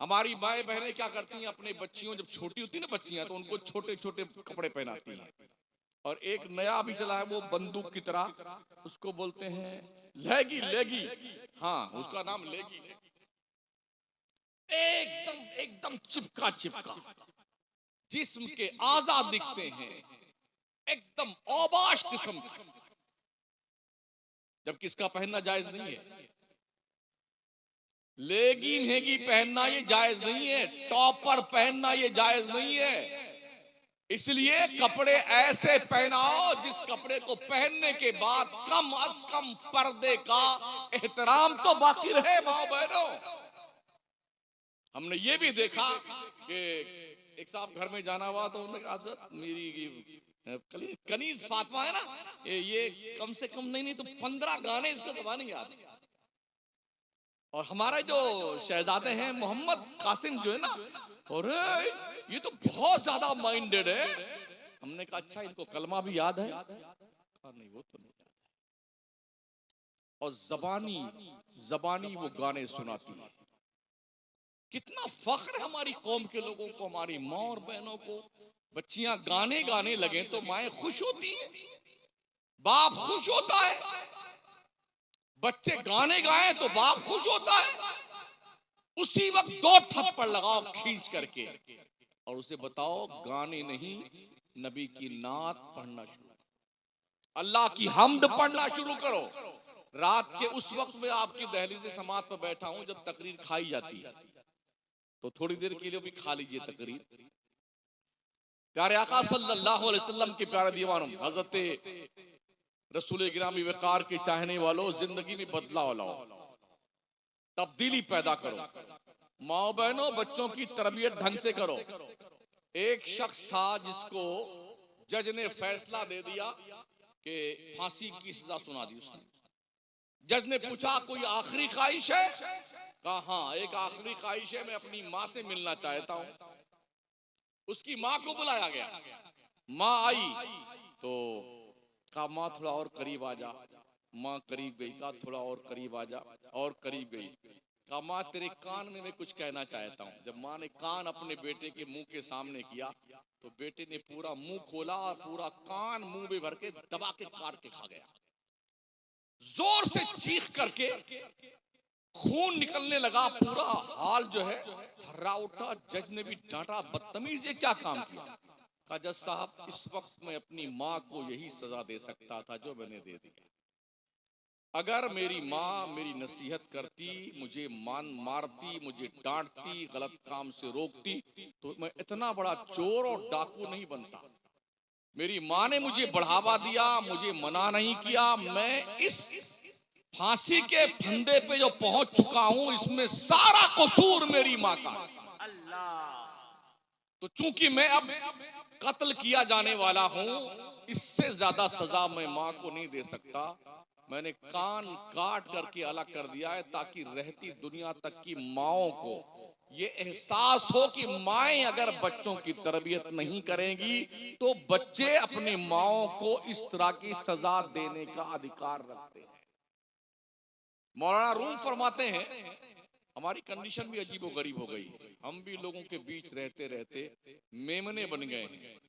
हमारी माए बहनें क्या करती हैं, अपने बच्चियों, जब छोटी होती है ना बच्चियां, तो उनको छोटे छोटे कपड़े पहनाती हैं, और एक नया अभी चला है वो बंदूक की तरह, उसको बोलते हैं लेगी लेगी। हाँ, उसका नाम लेगी। एकदम एकदम चिपका चिपका, जिस्म के आजाद दिखते हैं, एकदम औबाश किस्म का, जबकि इसका पहनना जायज नहीं है। लेगी मेगी पहनना ये जायज नहीं है, टॉपर पहनना ये जायज नहीं है। इसलिए कपड़े ऐसे पहनाओ जिस कपड़े को पहनने के बाद कम अज कम पर्दे का एहतराम तो बाकी रहे। माओ बहनों, हमने ये भी देखा कि एक साहब घर में जाना हुआ तो उन्होंने कहा हज़रत मेरी कनीज फातिमा है ना, ये कम से कम नहीं तो 15 गाने इसको दबा नहीं याद। और हमारे जो शहजादे हैं मोहम्मद कासिम जो है ना, और ये तो बहुत ज्यादा माइंडेड है। हमने कहा अच्छा इनको कलमा भी याद है? नहीं वो तो नहीं याद। और जबानी वो गाने सुनाती है। कितना फख्र है हमारी कौम के लोगों को, हमारी माँ और बहनों को। बच्चियां गाने गाने लगे तो माएं खुश होती हैं, बाप खुश होता है। बच्चे गाने गाएं तो बाप खुश होता है। उसी वक्त 2 थप्पड़ लगाओ खींच करके और उसे बताओ गाने नहीं, नबी की नात पढ़ना शुरू करो, अल्लाह की हम्द पढ़ना शुरू करो। रात के उस वक्त में आपकी दहलीज़ समात पर बैठा हूं जब तकरीर खाई जाती है, तो थोड़ी देर के लिए भी खा लीजिए तकरीर। प्यारे आका सल्लल्लाहु अलैहि वसल्लम के प्यारे दीवानों, हजरत रसूल गिरामी वक़ार के चाहने वालों, जिंदगी में बदलाव लाओ, तब्दीली पैदा करो। माँ बहनों, बच्चों की तरबियत ढंग से करो। एक शख्स था जिसको जज ने फैसला दे दिया कि फांसी की सजा सुना दी उसने। जज ने पूछा कोई आखिरी ख्वाहिश है? कहा हाँ एक आखिरी ख्वाहिश है, मैं अपनी माँ से मिलना चाहता हूँ। उसकी माँ को बुलाया गया, माँ आई तो कहा माँ थोड़ा और करीब आ जा। माँ करीब गई, कहा थोड़ा और करीब आ जा, और करीब गई। कहा माँ तेरे कान में मैं कुछ कहना चाहता हूँ। जब माँ ने कान अपने बेटे के मुंह के सामने किया तो बेटे ने पूरा मुंह खोला और पूरा कान मुंह में भर के दबा के काट के खा गया। जोर से चीख करके खून निकलने लगा, पूरा हाल जो है हर्रा उठा। जज ने भी डांटा, बदतमीज ये क्या काम किया? कहा जज साहब इस वक्त मैं अपनी माँ को यही सजा दे सकता था जो मैंने दे दी। अगर मेरी माँ मेरी नसीहत करती, मुझे मारती, मुझे डांटती, गलत काम से रोकती, तो मैं इतना बड़ा चोर और डाकू नहीं बनता। मेरी माँ ने मुझे बढ़ावा दिया, मुझे मना नहीं किया। मैं इस फांसी के फंदे पे जो पहुंच चुका हूं, इसमें सारा कसूर मेरी माँ का। तो चूंकि मैं अब कत्ल किया जाने वाला हूं, इससे ज्यादा सजा मैं माँ को नहीं दे सकता। मैंने कान काट करके अलग कर दिया है ताकि रहती दुनिया तक की माओं को ये एहसास हो कि माएं अगर बच्चों की तरबियत नहीं करेंगी तो बच्चे अपनी माओं को इस तरह की सजा देने का अधिकार रखते हैं। मौलाना रूम फरमाते हैं हमारी कंडीशन भी अजीबो गरीब हो गई, हम भी लोगों के बीच रहते रहते मेमने बन गए हैं।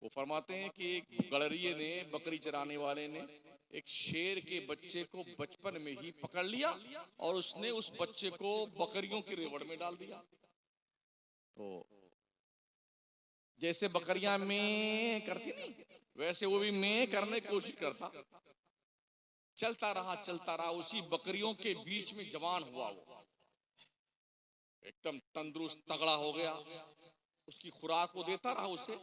वो फरमाते हैं कि एक गड़रिये ने, बकरी चराने वाले ने एक शेर के बच्चे को बचपन में ही पकड़ लिया और उसने उस बच्चे को बकरियों की रेवड़ में डाल दिया। तो जैसे बकरियां में करती नहीं, वैसे वो भी में करने की कोशिश करता। चलता रहा, उसी बकरियों के बीच में जवान हुआ, वो एकदम तंदुरुस्त तगड़ा हो गया। उसकी खुराक को देता रहा उसे।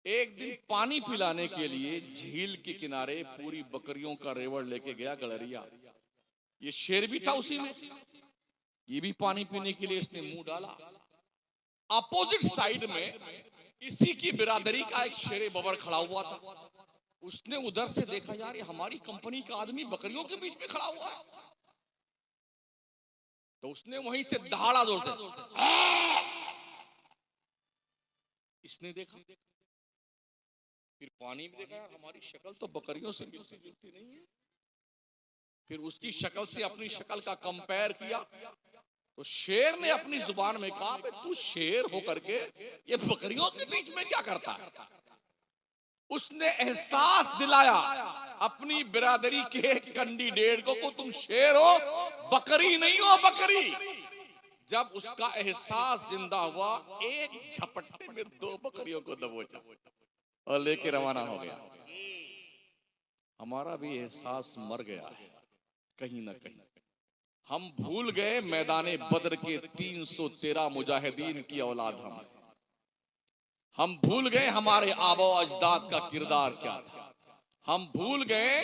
एक दिन पानी पिलाने के लिए झील के किनारे पूरी बकरियों का रेवड़ लेके गया गड़रिया। ये शेर भी था उसी में, ये भी पानी पीने के लिए इसने मुंह डाला। अपोजिट साइड में इसी की बिरादरी का एक शेर बबर खड़ा हुआ था। उसने उधर से देखा, यार ये हमारी कंपनी का आदमी बकरियों के बीच में खड़ा हुआ है। तो उसने वहीं से दहाड़ा जोर से इसने देखा, फिर पानी में देखा, यार हमारी शक्ल तो बकरियों से मिलती जुलती नहीं है। फिर उसकी शक्ल से अपनी शक्ल का कंपेयर किया तो शेर ने अपनी जुबान में कहा, तू शेर होकर के ये बकरियों के बीच में क्या करता है? उसने एहसास दिलाया अपनी बिरादरी के कैंडिडेट को तुम शेर हो, बकरी नहीं हो बकरी। जब उसका एहसास जिंदा हुआ, एक झपट्टे में 2 बकरियों को दबोचा और लेके रवाना हो गया। हमारा भी एहसास मर गया है कहीं ना कहीं। हम भूल गए मैदाने बद्र के 313 मुजाहिदीन की औलाद हम भूल गए हमारे आबो अजदाद का किरदार क्या था। हम भूल गए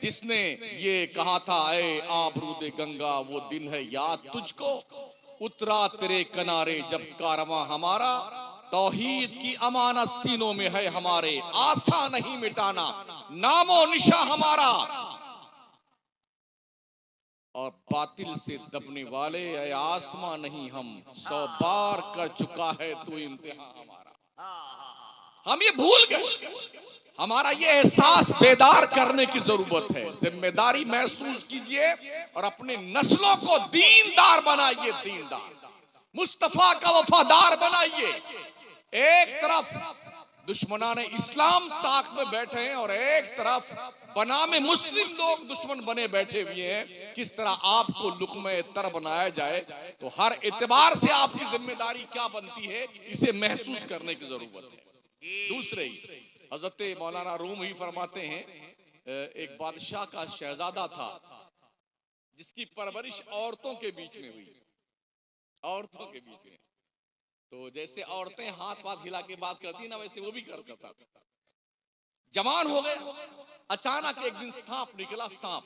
जिसने ये कहा था, ऐ आबरूद गंगा वो दिन है याद तुझको, उतरा तेरे किनारे जब कारवां हमारा, तौहीद की अमानत सीनों में है हमारे, आशा नहीं मिटाना नामो निशा हमारा। और बातिल से दबने वाले ऐ आसमां नहीं हम, 100 बार कर चुका है तू इम्तिहान हमारा। हम ये भूल गए, हमारा ये एहसास बेदार करने की जरूरत है। जिम्मेदारी महसूस कीजिए और अपने नस्लों को दीनदार बनाइए, दीनदार मुस्तफा का वफादार बनाइए। एक तरफ दुश्मनान इस्लाम ताक में बैठे हैं और एक तरफ बनामे मुस्लिम लोग दुश्मन बने बैठे हुए हैं। किस तरह आपको लुक़्मे तर बनाया जाए, तो हर एतबार से आपकी जिम्मेदारी क्या बनती है, इसे महसूस करने की जरूरत है। दूसरे ही हजरत मौलाना रूम ही फरमाते हैं, एक बादशाह का शहजादा था जिसकी परवरिश औरतों के बीच में हुई, औरतों के बीच में। तो जैसे औरतें हाथ पाथ हिला के बात करती ना, वैसे वो भी करता था। जवान हो गए, अचानक एक दिन सांप निकला, सांप।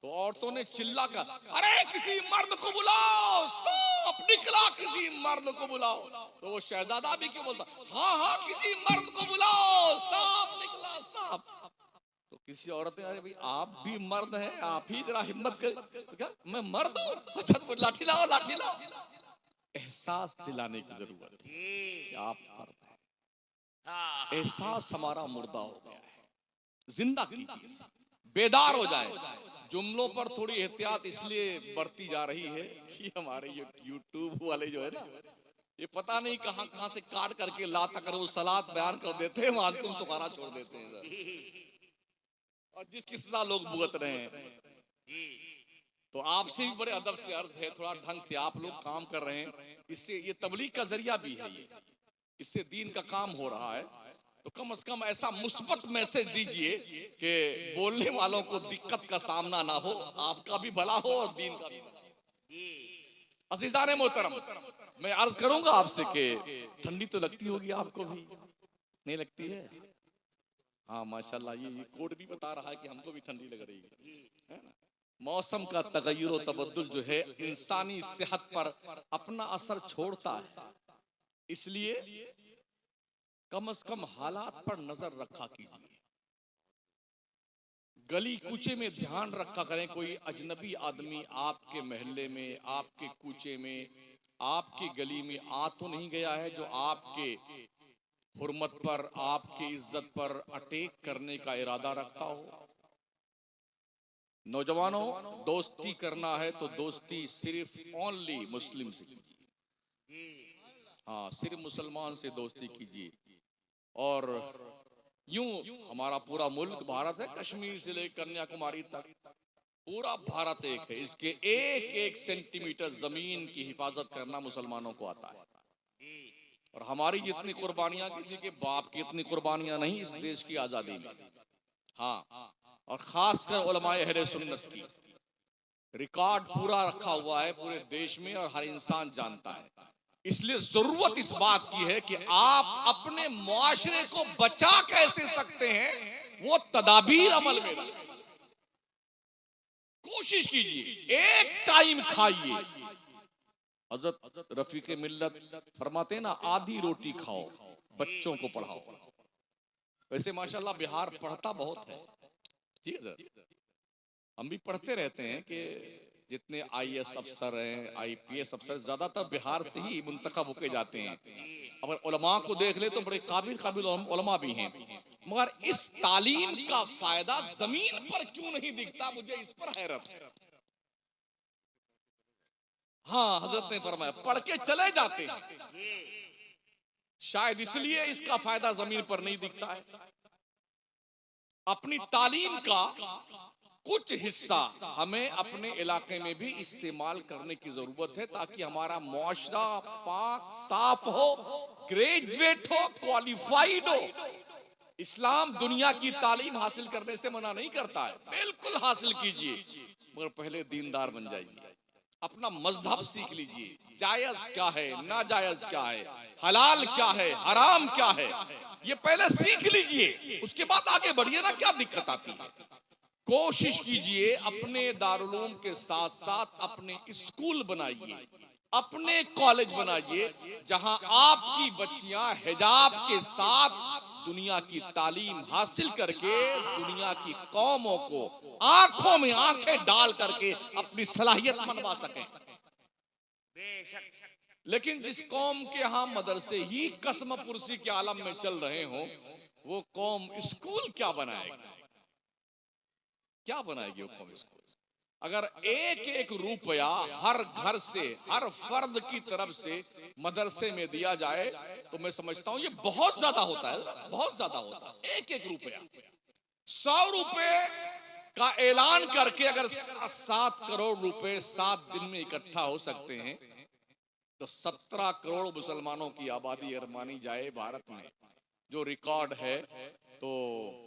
तो औरतों ने चिल्ला कर, अरे किसी मर्द को बुलाओ, सांप निकला, किसी मर्द को बुलाओ। तो वो शहजादा भी क्यों बोलता, हाँ हाँ किसी मर्द को बुलाओ, सांप निकला, सांप। तो किसी औरत ने, अरे भाई आप भी मर्द हैं, आप ही जरा हिम्मत कर। तो क्या मैं मर्द हूँ? अच्छा तो लाठी लाओ, लाठी लाओ। एहसास दिलाने की जरूरत है कि आप मर्द हैं। एहसास हमारा मुर्दा हो गया है, जिंदा कीजिए, बेदार हो जाए। जुमलों पर थोड़ी एहतियात इसलिए बरती जा रही है कि हमारे ये यूट्यूब वाले जो है ना, ये पता नहीं कहां कहां से काट करके लाता कर वो सलात बयान कर देते हैं, वहां तुम सुखाना छोड़ देते हैं और जिसकी सजा लोग भुगत रहे हैं। तो आपसे भी बड़े अदब से अर्ज है, थोड़ा ढंग से आप लोग काम कर रहे हैं, इससे ये तबलीग का जरिया भी है, ये इससे दीन का काम हो रहा है। तो कम से कम ऐसा मुस्बत मैसेज दीजिए कि बोलने वालों को दिक्कत का सामना ना हो, आपका भी भला हो और दीन का भी भला। अज़ीज़ाने मोहतरम, मैं अर्ज करूंगा आपसे कि ठंडी तो लगती होगी आपको भी, नहीं लगती है? हाँ माशाल्लाह, ये कोड भी बता रहा है कि हमको भी ठंडी लग रही है ना। मौसम का तगय्युर और तबद्दुल जो है इंसानी सेहत पर अपना असर छोड़ता है, इसलिए कम से कम हालात पर नजर रखा कीजिए। गली कूचे में ध्यान रखा करें, कोई अजनबी आदमी आपके महल्ले में, आपके कूचे में, आपकी गली में आ तो नहीं गया है जो आपके हुर्मत पर, आपकी इज्जत पर अटैक करने का इरादा रखता हो। नौजवानों, दोस्ती करना है तो दोस्ती सिर्फ ओनली मुस्लिम से कीजिए। हाँ, सिर्फ मुसलमान से दोस्ती कीजिए। और यूं हमारा पूरा मुल्क भारत है, कश्मीर से लेकर कन्याकुमारी तक पूरा भारत एक है। इसके एक एक सेंटीमीटर जमीन की हिफाजत करना मुसलमानों को आता है। और हमारी जितनी कुर्बानियां, किसी के बाप की इतनी कुर्बानियां नहीं इस देश की आजादी में। हाँ, और खासकर उलमाए अहले सुन्नत की रिकॉर्ड पूरा रखा हुआ है पूरे देश में और हर इंसान जानता है। इसलिए जरूरत इस बात की है कि आप अपने मुआशरे को बचा कैसे सकते हैं, वो तदाबीर अमल में लाएं। कोशिश कीजिए, एक टाइम खाइए। हजरत रफीक मिल्लत फरमाते हैं ना, आधी रोटी खाओ, बच्चों को पढ़ाओ। वैसे माशाल्लाह बिहार पढ़ता बहुत है, ठीक है सर, हम भी पढ़ते रहते हैं कि जितने आईएएस अफसर हैं, आईपीएस अफसर ज्यादातर बिहार से ही मुंतखब होके जाते हैं। अगर उलमा को देख ले तो बड़े काबिल उलमा भी हैं, मगर इस तालीम का फायदा जमीन पर क्यों नहीं दिखता, मुझे इस पर हैरत है। हाँ, हजरत ने फरमाया पढ़ के चले जाते हैं, शायद इसलिए इसका फायदा जमीन पर नहीं दिखता है। अपनी तालीम का कुछ हिस्सा हमें अपने इलाके में भी इस्तेमाल करने की जरूरत है, ताकि हमारा मुआशरा पाक साफ हो, ग्रेजुएट हो, क्वालिफाइड हो। इस्लाम दुनिया की तालीम हासिल करने से मना नहीं करता है, बिल्कुल हासिल कीजिए, मगर पहले दीनदार बन जाइए। अपना मजहब सीख लीजिए, जायज क्या है, नाजायज क्या है, हलाल क्या है, हराम क्या है, ये पहले सीख लीजिए, उसके बाद आगे बढ़िए ना, क्या दिक्कत आती है। कोशिश कीजिए अपने दारुल उलूम के साथ साथ अपने स्कूल बनाइए, अपने कॉलेज बनाइए जहां आपकी बच्चियां हिजाब के साथ दुनिया की तालीम हासिल करके दुनिया की कौमों को आंखों में आंखें डाल करके अपनी सलाहियत मनवा सकें। बेशक लेकिन जिस कौम के यहाँ मदरसे ही कसम पुरसी के आलम में चल रहे हो, वो कौम स्कूल क्या बनाएगी? क्या बनाएगी वो कौम स्कूल? अगर एक एक रुपया हर घर से, हर फर्द की तरफ से मदरसे में दिया जाए तो मैं समझता हूं ये बहुत ज्यादा होता है, बहुत ज्यादा होता है। एक एक रुपया, 100 रुपए का ऐलान करके अगर 7 करोड़ रुपए 7 दिन में इकट्ठा हो सकते हैं तो 17 करोड़ मुसलमानों की आबादी अगर मानी जाए भारत में, जो रिकॉर्ड है, तो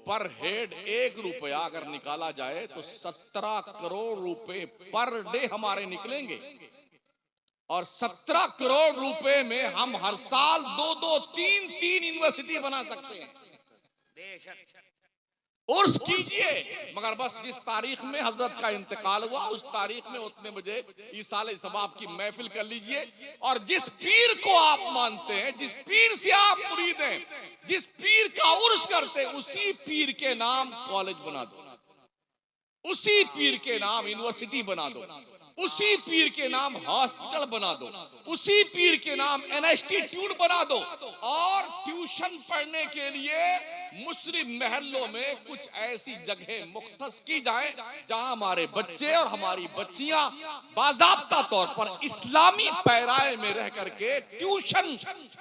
पर हेड 1 रुपया अगर निकाला जाए तो 17 करोड़ रुपए पर डे हमारे निकलेंगे। और 17 करोड़ रुपए में हम हर साल 2-2, 3-3 यूनिवर्सिटी बना सकते हैं। बेशक उर्स कीजिए, मगर बस जिस तारीख में हजरत का इंतकाल हुआ उस तारीख में उतने बजे ईसाले सबाब की महफिल कर लीजिए। और जिस पीर को आप मानते हैं, जिस पीर से आप मुरीद हैं, जिस पीर का उर्स करते हैं, उसी पीर के नाम कॉलेज बना दो, उसी पीर के नाम यूनिवर्सिटी बना दो, उसी पीर के नाम हॉस्पिटल बना दो, उसी पीर के नाम इंस्टीट्यूट बना दो। और ट्यूशन पढ़ने के लिए मुस्लिम महल्लों में कुछ ऐसी जगह मुख्तस की जाए जहां हमारे बच्चे और हमारी बच्चियां बाज़ाब्ता तौर पर इस्लामी पैराए में रह करके ट्यूशन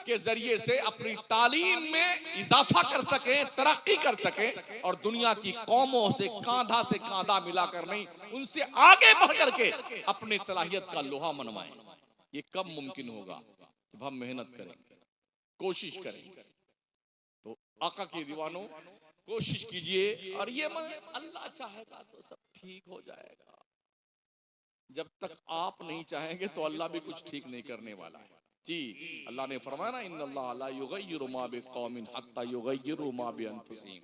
के जरिए से अपनी तालीम में इजाफा कर सकें, तरक्की कर सकें और दुनिया की कौमों से कांधा मिलाकर नहीं, उनसे आगे बढ़ करके अपनी सलाहियत का लोहा मनवाएं। ये कब मुमकिन होगा? जब हम मेहनत करेंगे, कोशिश करेंगे। तो आका के दीवानों, कोशिश कीजिए। और ये अल्लाह चाहेगा तो सब ठीक हो जाएगा। जब तक आप नहीं चाहेंगे तो अल्लाह भी कुछ ठीक नहीं करने वाला है। जी, अल्लाह ने फरमाया ना, इन्नल्लाह ला युगय्यिरु मा बिक़ौमिन हत्ता युगय्यिरु मा बिअनफुसिहिम।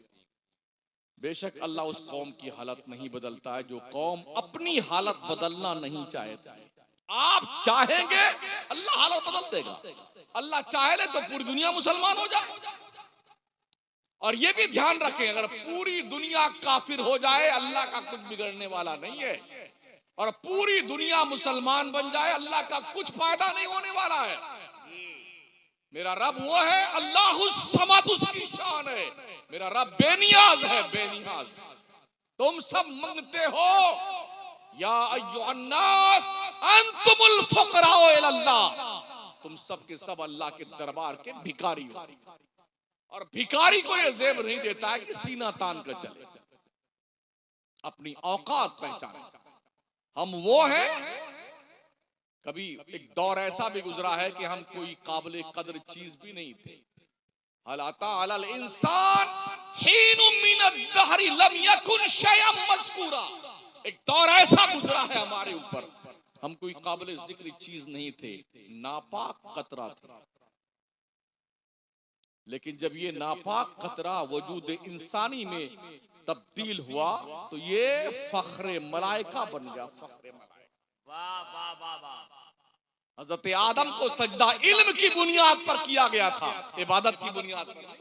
बेशक अल्लाह उस कौम की हालत नहीं बदलता है जो कौम अपनी हालत बदलना नहीं चाहता। आप चाहेंगे अल्लाह हालत बदल देगा। अल्लाह चाहे तो पूरी दुनिया मुसलमान हो जाए। और ये भी ध्यान रखें, अगर पूरी दुनिया काफिर हो जाए अल्लाह का कुछ बिगड़ने वाला नहीं है। और पूरी दुनिया मुसलमान बन जाए अल्लाह का कुछ फायदा नहीं होने वाला है। मेरा रब वो है, अल्लाहुस समद, उसकी शान है। मेरा रब बेनियाज है, बेनियाज। तुम सब मांगते हो, या अय्युहन्नास अंतुमुल फुकराओ इलल्लाह, तुम सब के सब अल्लाह के दरबार के भिखारी हो। और भिखारी को यह जेब नहीं देता है कि सीना तान कर चले, अपनी औकात पहचाने। हम वो हैं। कभी एक दौर ऐसा भी गुजरा है कि हम कोई काबिल कदर चीज भी नहीं थे। हल अता अलल इंसान हीनुम मिनद दहरी लम यकुन शयअन मज़कूरा। एक दौर ऐसा गुजरा है हमारे ऊपर, हम कोई काबिल जिक्र चीज नहीं थे, नापाक कतरा थे। लेकिन जब ये नापाक कतरा वजूद इंसानी में तब्दील हुआ तो ये फख्रे मलाइका बन गया। फख्रे मलाइका। वाह वाह वाह वाह। हजरत आदम को सजदा इल्म की बुनियाद पर किया गया था, इबादत की बुनियाद पर नहीं।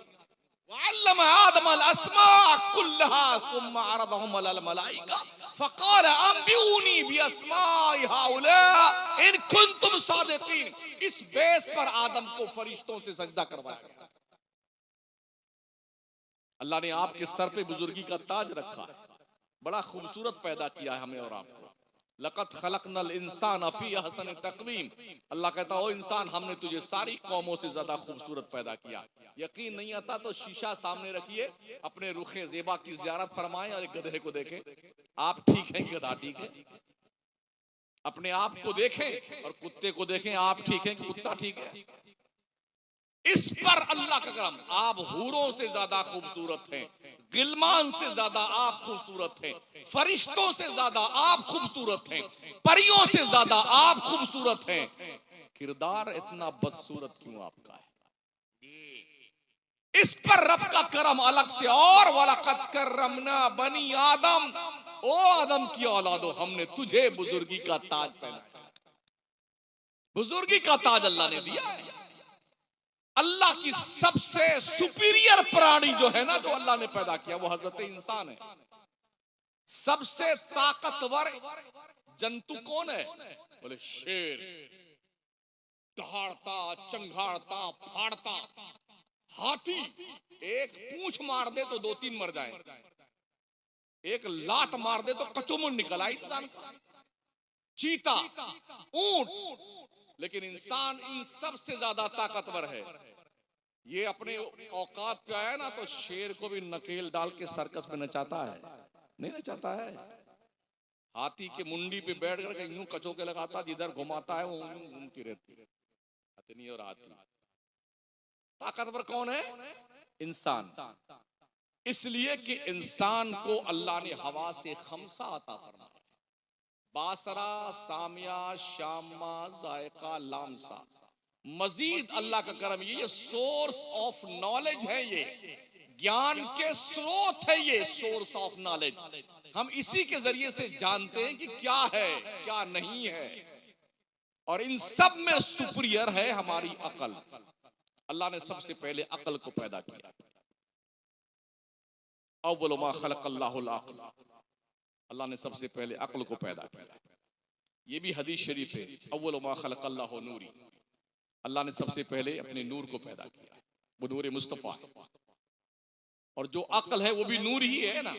वअल्लम आदम अल अस्मा कुल्लहा सुम्मा अरदहुम अलल मलाइका फक़ाल अंबिऊनी बिअस्माइ हाउला इन कुंतुम सादिकीन। इस बेस पर आदम को फरिश्तों से सजदा करवाया। अल्लाह ने आपके सर पे बुजुर्गी का ताज रखा, बड़ा खूबसूरत पैदा किया है हमें और आपको। लक़द खलक़नल इंसान फी अहसन तक़वीम। अल्लाह कहता है, ओ इंसान, हमने तुझे सारी कौमों से ज्यादा खूबसूरत पैदा किया। यकीन नहीं आता तो शीशा सामने रखिए, अपने रुखे ज़ेबा की ज़ियारत फरमाएं और एक गधे को देखें, आप ठीक हैं कि गधा ठीक है। अपने आप को देखें और कुत्ते को देखें, आप ठीक हैं कि कुत्ता ठीक है। इस पर अल्लाह का करम, आप हूरों से ज्यादा खूबसूरत हैं, गिलमान से ज्यादा आप खूबसूरत हैं, फरिश्तों से ज्यादा आप खूबसूरत हैं, परियों से ज्यादा आप खूबसूरत हैं। किरदार इतना बदसूरत क्यों आपका है? इस पर रब का करम अलग से। और वलक़द करमना बनी आदम, ओ आदम की औलादो, हमने तुझे बुजुर्गी का ताज पहनाया। बुजुर्गी का ताज अल्लाह ने दिया है। अल्लाह की सबसे सुपीरियर प्राणी जो है ना, जो अल्लाह ने पैदा किया, वो हजरत इंसान है। सबसे ताकतवर जंतु कौन है? बोले शेर। दहाड़ता, चंघाड़ता, फाड़ता। हाथी एक पूंछ मार दे तो 2-3 मर जाए, एक लात मार दे तो कचुमुन निकल आए इंसान का। चीता, ऊंट, लेकिन इंसान इन सबसे ज्यादा ताकतवर है। ये अपने औकात पे आया ना तो शेर को भी नकेल डाल के सर्कस में नचाता है, नहीं नचाता है? हाथी के मुंडी पे बैठ कर यूं कचोके लगाता, जिधर घुमाता है वो घूमती रहती है। हथनी और हाथी। ताकतवर कौन है? इंसान। इसलिए कि इंसान को अल्लाह ने हवा से खमसा अता फरमाया। बासरा, सामिया, शामा, जायका, लामसा। मजीद अल्लाह का करम, ये सोर्स ऑफ नॉलेज है, ये ज्ञान के स्रोत है, ये सोर्स ऑफ नॉलेज। हम इसी के जरिए से जानते हैं कि क्या है क्या नहीं है। और इन सब में सुपीरियर है हमारी अकल। अल्लाह ने सबसे पहले अकल को पैदा किया। अव्वल मा खलक़ल्लाहुल अक़ल, अल्लाह ने सबसे पहले अक्ल को पैदा किया। ये भी हदीस शरीफ है। अव्वल मा खलक़ल्लाहु नूरी, अल्लाह ने सबसे पहले अपने नूर को पैदा किया, वो नूर मुस्तफा है। और जो अक्ल है वो भी नूर ही है ना,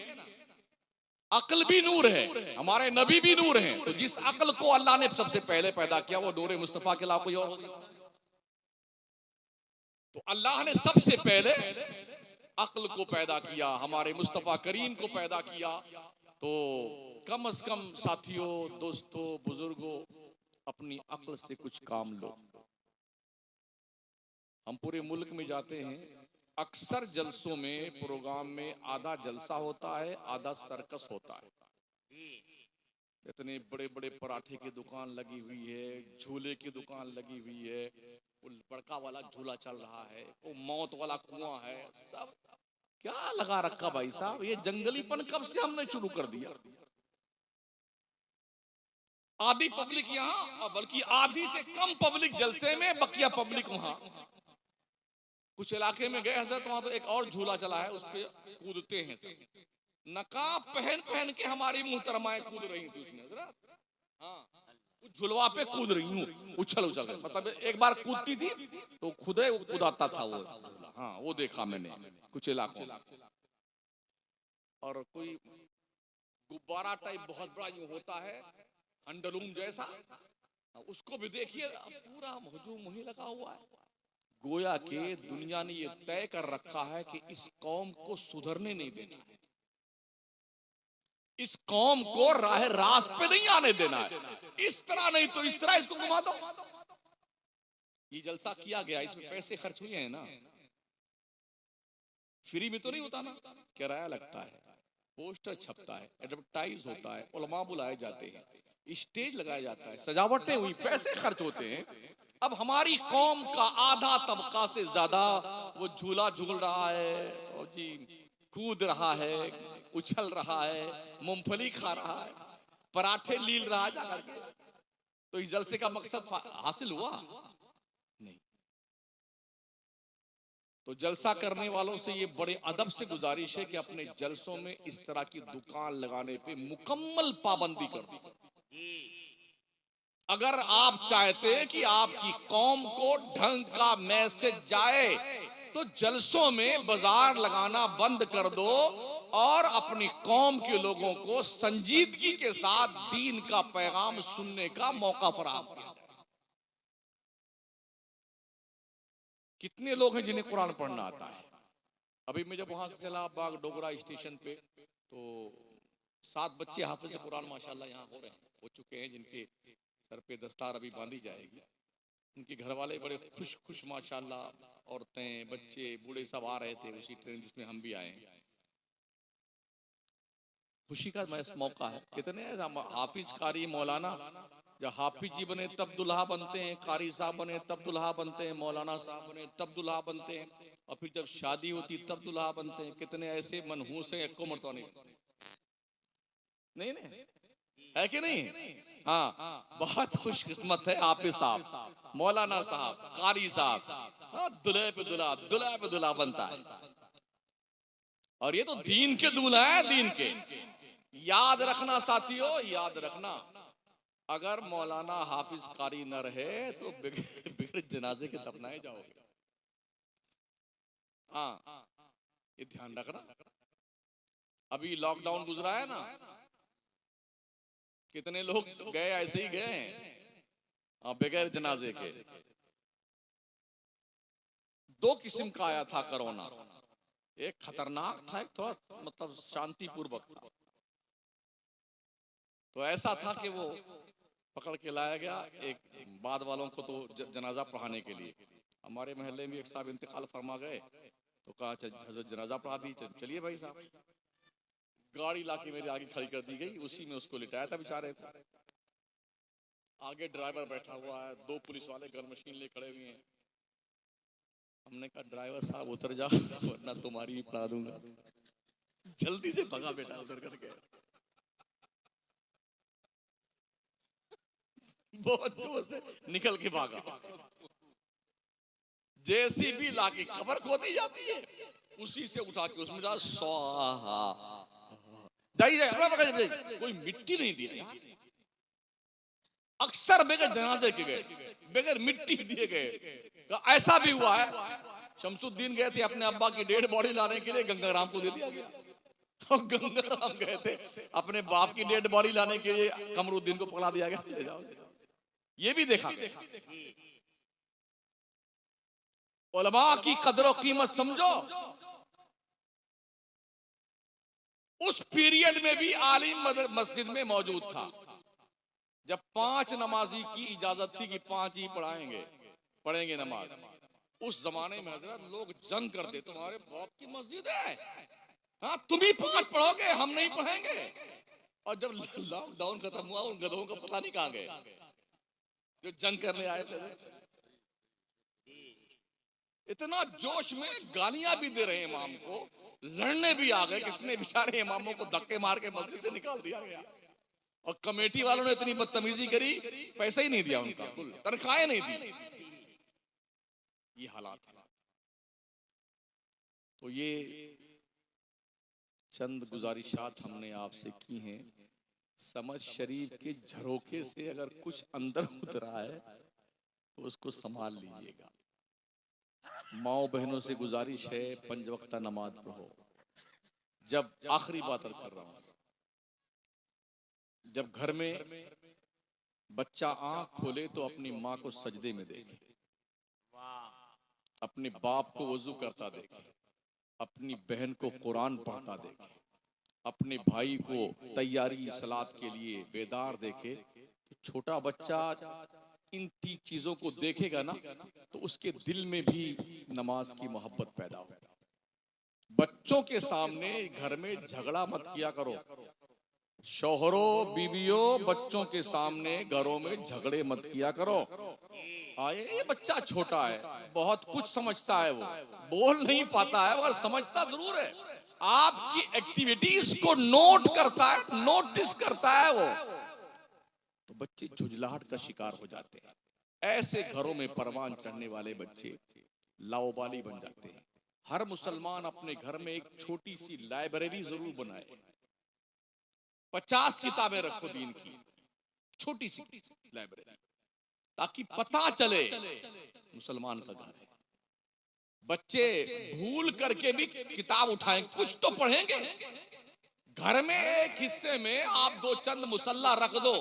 अक्ल भी नूर है, हमारे नबी भी नूर हैं। तो जिस अक्ल को अल्लाह ने सबसे पहले पैदा किया वो नूर मुस्तफा के अलावा कोई और हो सकता है? तो अल्लाह ने सबसे पहले अक्ल को पैदा किया, हमारे मुस्तफा करीम को पैदा किया। तो कम से कम साथियों, दोस्तों, बुजुर्गों, अपनी अक्ल से कुछ काम लो। हम पूरे मुल्क में जाते हैं, अक्सर जलसों में, प्रोग्राम में आधा जलसा होता है, आधा सर्कस होता है। इतने बड़े बड़े पराठे की दुकान लगी हुई है, झूले की दुकान लगी हुई है, वो बड़का वाला झूला चल रहा है, वो मौत वाला कुआं है, सब क्या लगा रखा भाई साहब। ये जंगलीपन कब से हमने शुरू कर दिया? आधी पब्लिक यहाँ, बल्कि आधी से कम पब्लिक जलसे में, बकिया पब्लिक वहां। कुछ इलाके में गए हजरत, वहां तो एक और झूला चला है, उस पर कूदते हैं सब। नकाब पहन पहन के हमारी मुहतरमाएं कूद रही थी उसमें हजरत। हाँ, उस झुलवा पे कूद रही हूँ, उछल उछल, मतलब एक बार कूदती थी तो खुद ही कूदाता था वो। हाँ, वो देखा मैंने कुछ इलाकों में। और कोई गुब्बारा टाइप बहुत बड़ा यूं होता है, अंडलूम जैसा, उसको भी देखिए पूरा हुजूम वहीं लगा हुआ है। गोया के दुनिया ने ये तय कर रखा है कि इस कौम को सुधरने नहीं देना है, इस कौम को राह रास्त पे नहीं आने देना है। इस तरह नहीं तो इस तरह इसको घुमा दो। ये जलसा किया गया, इसमें पैसे खर्च हुए हैं ना, फ्री में तो नहीं होता ना, किराया लगता है, पोस्टर छपता है, एडवर्टाइज होता है, उलमा बुलाए जाते हैं, स्टेज लगाया जाता है, सजावटें हुई, पैसे खर्च होते हैं। अब हमारी कौम का आधा तबका से ज्यादा वो झूला झूल रहा है और जी कूद रहा है, उछल रहा है, मूंगफली खा रहा है, पराठे लील रहा है जाकर के। तो इस जलसे का मकसद हासिल हुआ नहीं। तो जलसा करने वालों से ये बड़े अदब से गुजारिश है कि अपने जलसों में इस तरह की दुकान लगाने पे मुकम्मल पाबंदी कर दी। अगर आप चाहते हैं कि आपकी कौम को ढंग का मैसेज जाए तो जलसों में बाजार लगाना बंद कर दो और अपनी कौम के लोगों को संजीदगी के साथ दीन का पैगाम सुनने का मौका फराहम किया। कितने लोग हैं जिन्हें कुरान पढ़ना आता है? अभी मैं जब वहां से चला बाग डोगरा स्टेशन पे तो 7 बच्चे हाफिज कुरान माशाल्लाह यहाँ हो रहे हैं, हो चुके हैं, जिनके सर पे दस्तार अभी बांधी जाएगी। उनके घर वाले बड़े खुश माशाल्लाह, औरतें, बच्चे, बूढ़े सब आ रहे थे उसी ट्रेन जिसमें हम भी आए। खुशी का मौका है। कितने हाफिज, कारी, मौलाना, जब हाफिज जी बने तब दुल्हा बनते हैं, कारी साहब बने तब दुल्हा बनते हैं, मौलाना साहब बने तब दुल्हा बनते हैं, और फिर जब शादी होती तब दुल्हा बनते हैं। कितने ऐसे मनहूस हैं, एक को मरता नहीं। है कि नहीं? हाँ, बहुत खुशकिस्मत है हाफिज साहब, मौलाना साहब, कारी साहब, हाँ, दुल्हे पे दुल्हा, दुल्हा पे दुल्हा बनता है। और ये तो दीन के दूल्हा है, दीन के। याद रखना साथियों, याद रखना, अगर मौलाना हाफिज कारी न रहे तो बिगड़ जनाजे के दफनाए जाओगे। हाँ, ये ध्यान रखना। अभी लॉकडाउन गुजरा है ना, कितने लोग गए, ऐसे ही गए बगैर जनाजे के। दो किस्म का आया था कोरोना, एक खतरनाक था, एक थोड़ा मतलब शांतिपूर्वक था। तो ऐसा था कि वो पकड़ के लाया गया एक बाद वालों को, तो जनाजा पढ़ाने के लिए। हमारे मोहल्ले में एक साहब इंतकाल फरमा गए, तो कहा हजरत जनाजा पढ़ा दी। चलिए भाई साहब, गाड़ी लाके मेरे आगे खड़ी कर दी गई, उसी में उसको लिटाया था बेचारे को। आगे ड्राइवर बैठा हुआ है, दो पुलिस वाले गन मशीन ले खड़े हुए हैं। हमने कहा ड्राइवर साहब उतर जाओ वरना तुम्हारी भी पढ़ा दूंगा। जल्दी से भगा बेटा उतर करके, बहुत जोर से निकल के भागा। जेसीबी लाके कब्र खोदी जाती है, उसी से उठा के उसमें डाल, स्वाहा, जाइए, कोई मिट्टी नहीं दिया। अक्सर बगैर जनाजे के गए, बगैर मिट्टी दिए गए। ऐसा भी हुआ है, शमसुद्दीन गए थे अपने अब्बा की डेड बॉडी लाने के लिए, गंगाराम को दे दिया गया। और गंगाराम गए थे अपने बाप की डेड बॉडी लाने के लिए, कमरुद्दीन को पकड़ा दिया गया, ले जाओ। ये भी देखा। उलमा की कदर और कीमत समझो। उस पीरियड में भी आलिम मस्जिद में मौजूद था, जब 5 नमाजी की इजाजत थी कि 5 ही पढ़ेंगे नमाज। उस जमाने में हजरत लोग जंग करते, तुम्हारे बाप की मस्जिद है, हाँ तुम ही 5 पढ़ोगे, हम नहीं पढ़ेंगे। और जब लॉकडाउन खत्म हुआ, उन गधों का पता नहीं कहां गए जो जंग करने आए थे। इतना जोश में गालियां भी दे रहे इमाम को, लड़ने भी आ गए। कितने बेचारे इमामों को धक्के मार के मस्जिद से निकाल दिया गया। और कमेटी वालों ने इतनी बदतमीजी करी, पैसा ही नहीं दिया उनका, तनख्वाहें नहीं दी। ये हालात है। तो ये चंद गुजारिशात हमने आपसे की हैं। समझ शरीफ के झरोखे से अगर कुछ अंदर उतरा है तो उसको संभाल लीजिएगा। माओ बहनों से गुजारिश है, 5 वक्त नमाज पढ़ो। जब आखिरी बात अर्ज कर रहा हूं, जब घर में बच्चा आंख खोले तो अपनी माँ को सजदे में देखे, अपने बाप को वजू करता देखे, अपनी बहन को कुरान पढ़ता देखे, अपने भाई को तैयारी सलात के लिए बेदार देखे। तो छोटा बच्चा इन 3 चीजों को देखेगा ना, तो उसके दिल में भी नमाज की मोहब्बत पैदा होगा। बच्चों के सामने घर में झगड़ा मत किया करो। शौहरों बीवियों, बच्चों के सामने घरों में झगड़े मत किया करो। ये बच्चा छोटा है, बहुत कुछ समझता है, वो बोल नहीं पाता है मगर समझता जरूर है। आपकी एक्टिविटीज को नोट करता है, नोटिस करता है वो। तो बच्चे झुंझलाहट का शिकार हो जाते हैं। ऐसे घरों में परवान चढ़ने वाले बच्चे लाओबाली बन जाते हैं। हर मुसलमान अपने घर में एक छोटी सी लाइब्रेरी जरूर बनाए। 50 किताबें रखो दीन की, छोटी सी लाइब्रेरी, ताकि पता चले मुसलमान का घर है। बच्चे भूल करके भी किताब उठाएं, कुछ तो पढ़ेंगे। घर में एक हिस्से में आप 2 चंद मुसल्ला रख दो,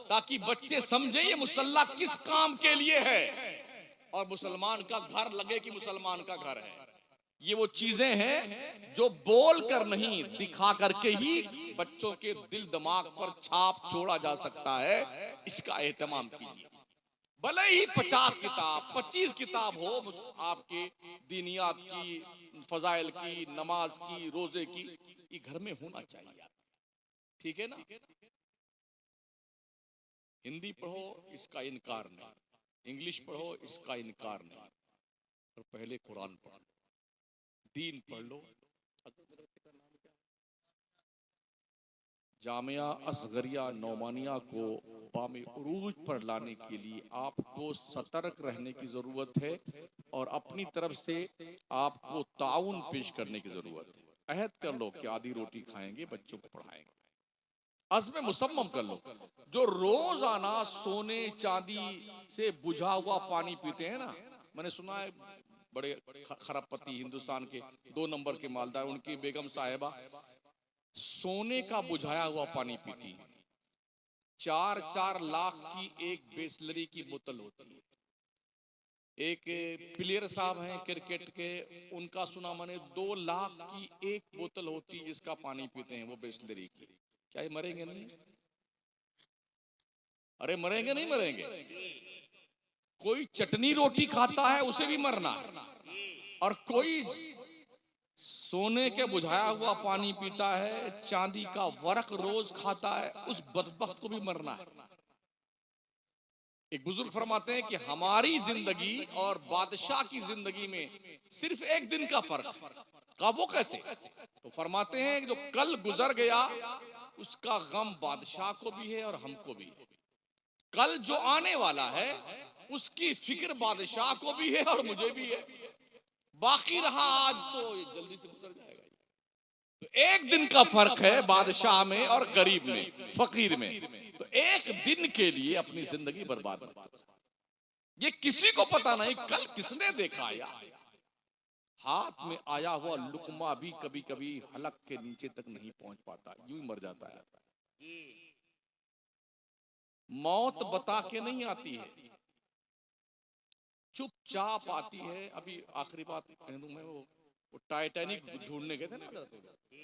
ताकि बच्चे समझे ये मुसल्ला किस काम के लिए है, और मुसलमान का घर लगे कि मुसलमान का घर है। ये वो चीजें हैं जो बोल कर नहीं, दिखा करके ही बच्चों के दिल दिमाग पर छाप छोड़ा जा सकता है। इसका एहतमाम कीजिए। भले ही 50 किताब 25 किताब हो आपके दीनियात की, फजाइल की, नमाज की, रोजे की, ये घर में होना चाहिए। ठीक है ना? हिंदी पढ़ो, इसका इनकार नहीं। इंग्लिश पढ़ो, इसका इनकार नहीं। और पहले कुरान पढ़ो, दीन पढ़ लो। जामिया असगरिया नौमानिया को बामे उरूज पर लाने के लिए आपको सतर्क रहने की जरूरत है और अपनी तरफ से आपको ताउन पेश करने की जरूरत है। अहद कर लो कि आधी रोटी खाएंगे, बच्चों को पढ़ाएंगे। अज़्म मुसम्मम कर लो। जो रोजाना सोने चांदी से बुझा हुआ पानी पीते हैं ना, मैंने सुना है बड़े खरबपति हिंदुस्तान के 2 नंबर के मालदार, उनकी बेगम साहिबा सोने का बुझाया हुआ पानी पीती है। 4-4 लाख की एक बिसलरी की बोतल होती है। एक प्लेयर साहब हैं क्रिकेट के, उनका सुना मैंने 2 लाख की एक बोतल होती है जिसका पानी पीते हैं वो बिसलरी की। क्या ये मरेंगे नहीं? अरे मरेंगे नहीं मरेंगे? कोई चटनी रोटी खाता है उसे भी मरना है, और कोई सोने के बुझाया हुआ पानी पीता है, चांदी का वर्क रोज खाता है, उस बदबख्त को भी मरना है। एक बुजुर्ग फरमाते हैं कि हमारी जिंदगी और बादशाह की जिंदगी में सिर्फ एक दिन का फर्क है। का वो कैसे? तो फरमाते हैं कि जो कल गुजर गया उसका गम बादशाह को भी है और हमको भी है। कल जो आने वाला है उसकी फिक्र बादशाह को भी है और मुझे भी है। बाकी रहा आज तो जल्दी से गुजर जाएगा। तो एक दिन का फर्क है बादशाह में और गरीब में, फकीर में। तो एक दिन के लिए अपनी जिंदगी बर्बाद मत करो। ये किसी को पता नहीं कल किसने देखा। या हाथ में आया हुआ लुकमा भी कभी कभी हलक के नीचे तक नहीं पहुंच पाता, यूं ही मर जाता है। मौत बता के नहीं आती है, चुपचाप आती है। अभी आखिरी बात कह दूं मैं, वो टाइटैनिक ढूंढने गए थे ना,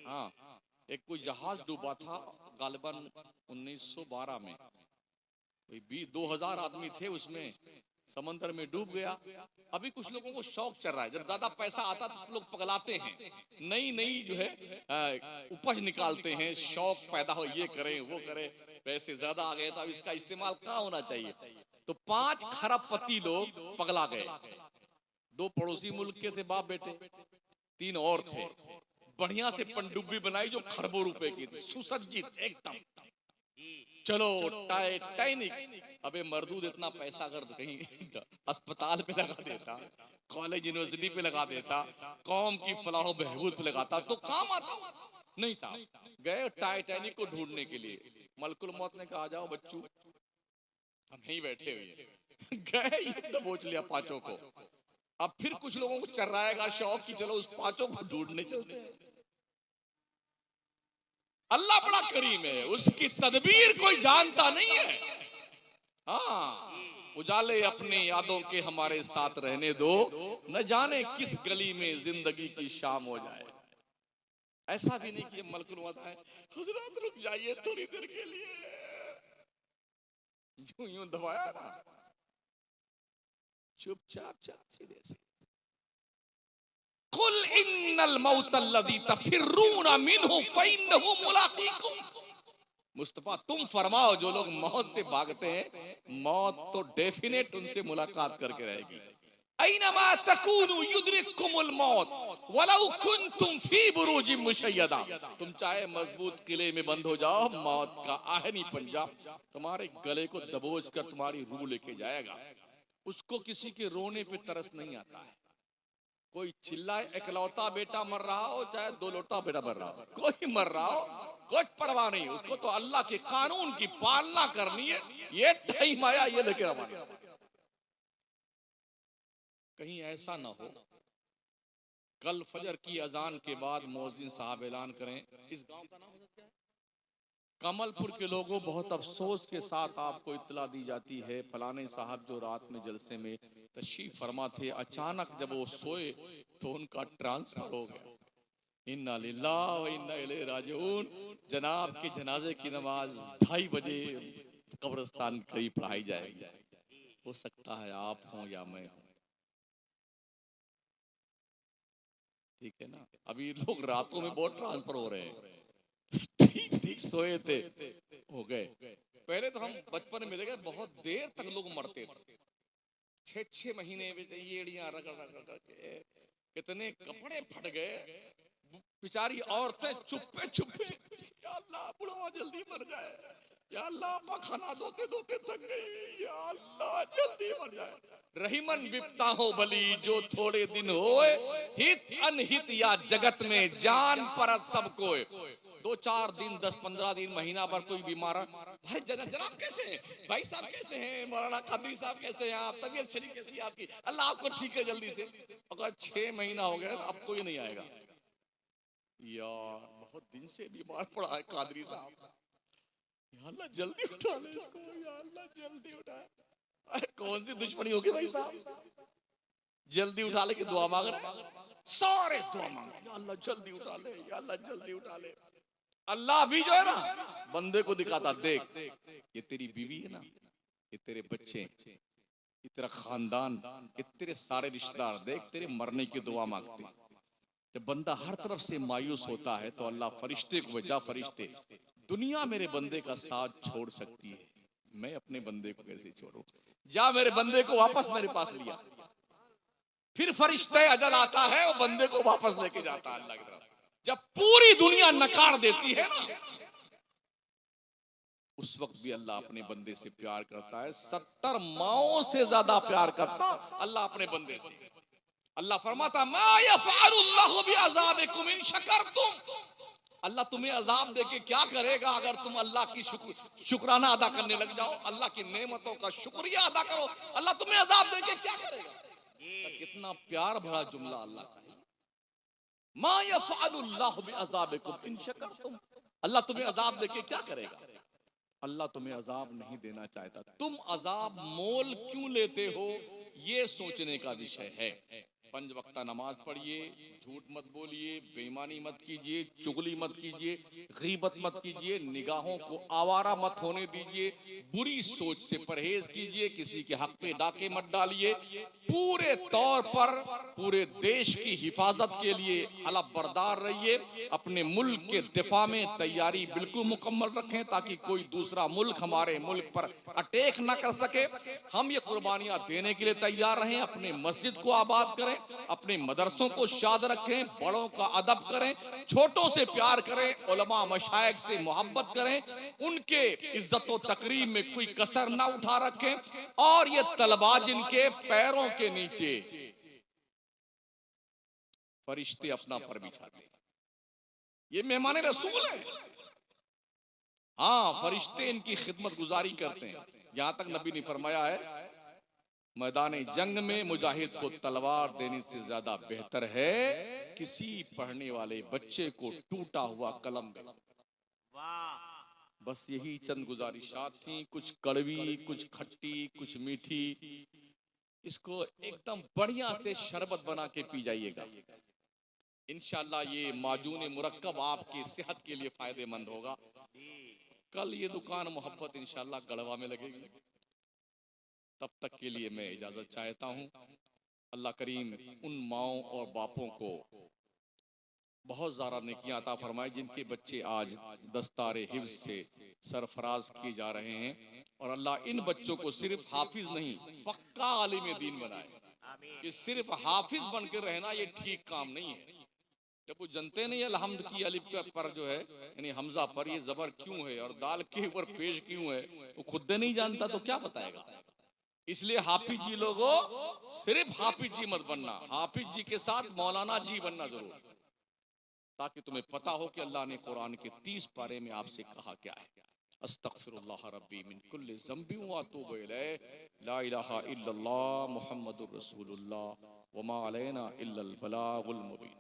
हाँ, एक कोई जहाज डूबा था गालिबन 1912 में। 2000 आदमी थे उसमें, समंदर में डूब गया। अभी कुछ लोगों को शौक चल रहा है, जब ज्यादा पैसा आता तो लोग पगलाते हैं, नई नई जो है उपज निकालते हैं, शौक पैदा हो, ये करें वो करें, पैसे ज्यादा आ गए तो अब इसका इस्तेमाल कहाँ होना चाहिए। तो 5 खरबपति लोग पगला गए। 2 पड़ोसी मुल्क के थे, बाप बेटे, 3 और थे। बढ़िया से पनडुब्बी बनाई जो खरबों रुपए की थी, सुसज्जित एकदम। चलो टाइटैनिक। अबे मरदूद इतना पैसा अगर कहीं अस्पताल पे लगा देता, कॉलेज यूनिवर्सिटी पे लगा देता, कौम की फलाह बहबूद पे लगाता तो काम आता नहीं था। गए टाइटैनिक को ढूंढने के लिए। मलकुल मौत ने कहा, आ जाओ बच्चू, हम यहीं बैठे हुए। गए दबोच लिया 5 को। अब फिर कुछ लोगों को चर्राएगा शौक की, चलो उस 5 को ढूंढने चलते हैं। अल्लाह बड़ा करीम है, उसकी तदबीर कोई जानता नहीं है। हाँ, उजाले अपने यादों के हमारे साथ रहने दो, न जाने किस गली में जिंदगी की शाम हो जाए। ऐसा भी नहीं कि मलकुल मौत है, हुजरात रुक जाइए थोड़ी देर के लिए, यूं यूं दबाया ना, चुपचाप सीधे से कुल इन्नल मौतल्लज़ी तफिर्रूना मिन्हु फ़इन्नहु मुलाक़ीकुम। मुस्तफा तुम फरमाओ, जो लोग मौत से भागते हैं, मौत तो डेफिनेट उनसे मुलाकात करके रहेगी। ऐनमा तकूनु युद्रिकुमुल मौत वलौ कुंतुम फी बुरूजिम मुशय्यदा। तुम चाहे मजबूत किले में बंद हो जाओ, मौत का आहनी पंजा तुम्हारे गले को दबोच कर तुम्हारी रूह लेके जाएगा। उसको किसी के रोने पे तरस नहीं आता है। कोई चिल्लाए, इकलौता बेटा मर रहा हो चाहे 2 लोटा बेटा मर रहा हो, कोई मर रहा हो, कोई परवाह नहीं। उसको तो अल्लाह के कानून की पालना करनी है। ये टाइम आया, ये लेके रवाना। कहीं ऐसा ना हो कल फजर की अजान के बाद मुअज्जिन साहब ऐलान करें, इस गांव का नाम क्या है? कमलपुर के लोगों, बहुत अफसोस के साथ आपको इत्तला दी जाती है, फलाने साहब जो रात में जलसे में तशरीफ फरमा थे, अचानक जब वो सोए तो उनका ट्रांसफर हो गया। इन्ना लिल्लाहि व इन्ना इलैहि राजिऊन। जनाब के जनाजे की नमाज 2:30 बजे कब्रिस्तान कहीं पढ़ाई जाएगी। हो सकता है आप हों या मैं हूं, ठीक है ना। अभी लोग रातों में बहुत ट्रांसफर हो रहे हैं, ठीक सोए थे हो गए। पहले तो हम बचपन में देखे बहुत देर तक लोग मरते थे, 6-6 महीने एड़ियां रगड़ रगड़ के, कितने कपड़े फट गए। बेचारी औरतें चुप्पे चुप्पे, अल्लाह बुढ़वा जल्दी मर जाए, या अल्लाह मखाना धोते धोते थक गई, या अल्लाह जल्दी मर जाए। रहीमन बिपता हो भली जो थोड़े दिन होए, हित अनहित या जगत में जान परत सब कोय। 2-4 दिन 10-15 दिन महीना भर कोई बीमार है, भाई जनाब कैसे हैं, भाई साहब कैसे हैं, मौलाना कादरी साहब कैसे हैं आप, तबीयत शरीफ कैसी है आपकी, अल्लाह आपको ठीक है जल्दी से। अगर 6 महीना हो गया अब कोई नहीं आएगा, यार बहुत दिन से बीमार पड़ा है कादरी साहब, या अल्लाह जल्दी उठा ले इसको, या अल्लाह जल्दी उठा। कौन सी दुश्मनी होगी भाई साहब, जल्दी उठा ले के दुआ मांग रहे हैं, सारे दुआ मांग रहे हैं, या अल्लाह जल्दी उठा ले, या अल्लाह जल्दी उठा ले। अल्लाह भी जो है ना बंदे को दिखाता, देख ये तेरी बीवी है ना, ये तेरे बच्चे, ये तेरा खानदान, ये तेरे सारे रिश्तेदार, देख तेरे मरने की दुआ मांगते। जब बंदा हर तरफ से मायूस होता है तो अल्लाह फरिश्ते को भेजा, फरिश्ते दुनिया मेरे बंदे का साथ छोड़ सकती है, मैं अपने बंदे को कैसे छोड़ूं, जा मेरे बंदे को वापस मेरे पास लिया। फिर फरिश्ते अजल आता है और बंदे को वापस लेके जाता है अल्लाह की तरफ। जब पूरी दुनिया नकार देती है ना, उस वक्त भी अल्लाह अपने बंदे से प्यार करता है, 70 माओं से ज्यादा प्यार करता अल्लाह अपने बंदे से। अल्लाह फरमाता मा यफ़अलुल्लाहु बिअज़ाबिकुम इन शकरतुम, अल्लाह तुम्हें अजाब देके क्या करेगा अगर तुम अल्लाह की शुक्राना अदा करने लग जाओ, अल्लाह की नेमतों का शुक्रिया अदा करो, अल्लाह तुम्हें अजाब देके क्या करेगा। कितना प्यार भरा जुमला अल्लाह का, मा यफ़अलुल्लाहु बिअज़ाबिकुम इन शकरतुम, अल्लाह तुम्हें अजाब देके क्या करेगा। अल्लाह तुम्हें अजाब नहीं देना चाहता, तुम अजाब मोल क्यों लेते हो, ये सोचने का विषय है। 5 वक्ता नमाज पढ़िए, झूठ मत बोलिए, बेईमानी मत कीजिए, चुगली मत कीजिए, गीबत मत कीजिए, निगाहों को आवारा मत होने दीजिए, बुरी सोच से परहेज कीजिए, किसी के हक पे डाके मत डालिए, पूरे तौर पर पूरे देश की हिफाजत के लिए अलबरदार रहिए, अपने मुल्क के दिफा में तैयारी बिल्कुल मुकम्मल रखें ताकि कोई दूसरा मुल्क हमारे मुल्क पर अटैक न कर सके। हम ये कुर्बानियां देने के लिए तैयार रहें, अपने मस्जिद को आबाद करें, अपने मदरसों को शाद रखें, बड़ों का अदब करें, छोटों से प्यार करें, उलमा मशाइख से मोहब्बत करें, उनके इज्जत व तकरीम में कोई कसर ना उठा रखें, और ये तलबा जिनके पैरों के नीचे फरिश्ते अपना पर बिछाते हैं, ये मेहमान रसूल है। हाँ, फरिश्ते इनकी खिदमत गुजारी करते हैं, यहां तक नबी ने फरमाया है मैदान जंग में मुजाहिद को तलवार देने से ज्यादा बेहतर है किसी पढ़ने वाले बच्चे को टूटा हुआ कलम देना। बस यही चंद गुजारिशात थी, कुछ कड़वी, कुछ खट्टी, कुछ मीठी, इसको एकदम बढ़िया से शरबत बना के पी जाइएगा, इंशाल्लाह ये माजून मुरक्कब आपकी सेहत के लिए फायदेमंद होगा। कल ये दुकान मोहब्बत इंशाल्लाह गढ़वा में लगेगी, तब तक के लिए मैं इजाजत चाहता हूँ। अल्लाह करीम उन माओं और बापों को बहुत ज़्यादा नेकियां अता फरमाए जिनके बच्चे आज दस्तारे हिफ्ज़ से सरफराज किए जा रहे हैं, और अल्लाह इन बच्चों को सिर्फ हाफिज नहीं पक्का आलिम दीन बनाए। कि सिर्फ हाफिज बन के रहना ये ठीक काम नहीं है। जब वो जनते नहीं अलहम्द की अलिफ पर जो है यानी हमजा पर ये जबर क्यों है और दाल के ऊपर पेश क्यों है, वो खुद नहीं जानता तो क्या बताएगा। इसलिए हाफिज जी लोगों सिर्फ हाफिज जी मत बनना, हाफिज जी के साथ मौलाना जी बनना जरूर, ताकि तुम्हें पता हो कि अल्लाह ने कुरान के 30 पारे में आपसे कहा क्या है। अस्तगफिरुल्लाह रब्बी मिन कुल्लि ज़ंबि व अतूबु इलैह, ला इलाहा इल्लल्लाह मुहम्मदुर रसूलुल्लाह व मा अलैना इल्लल बलागुल मुबीन।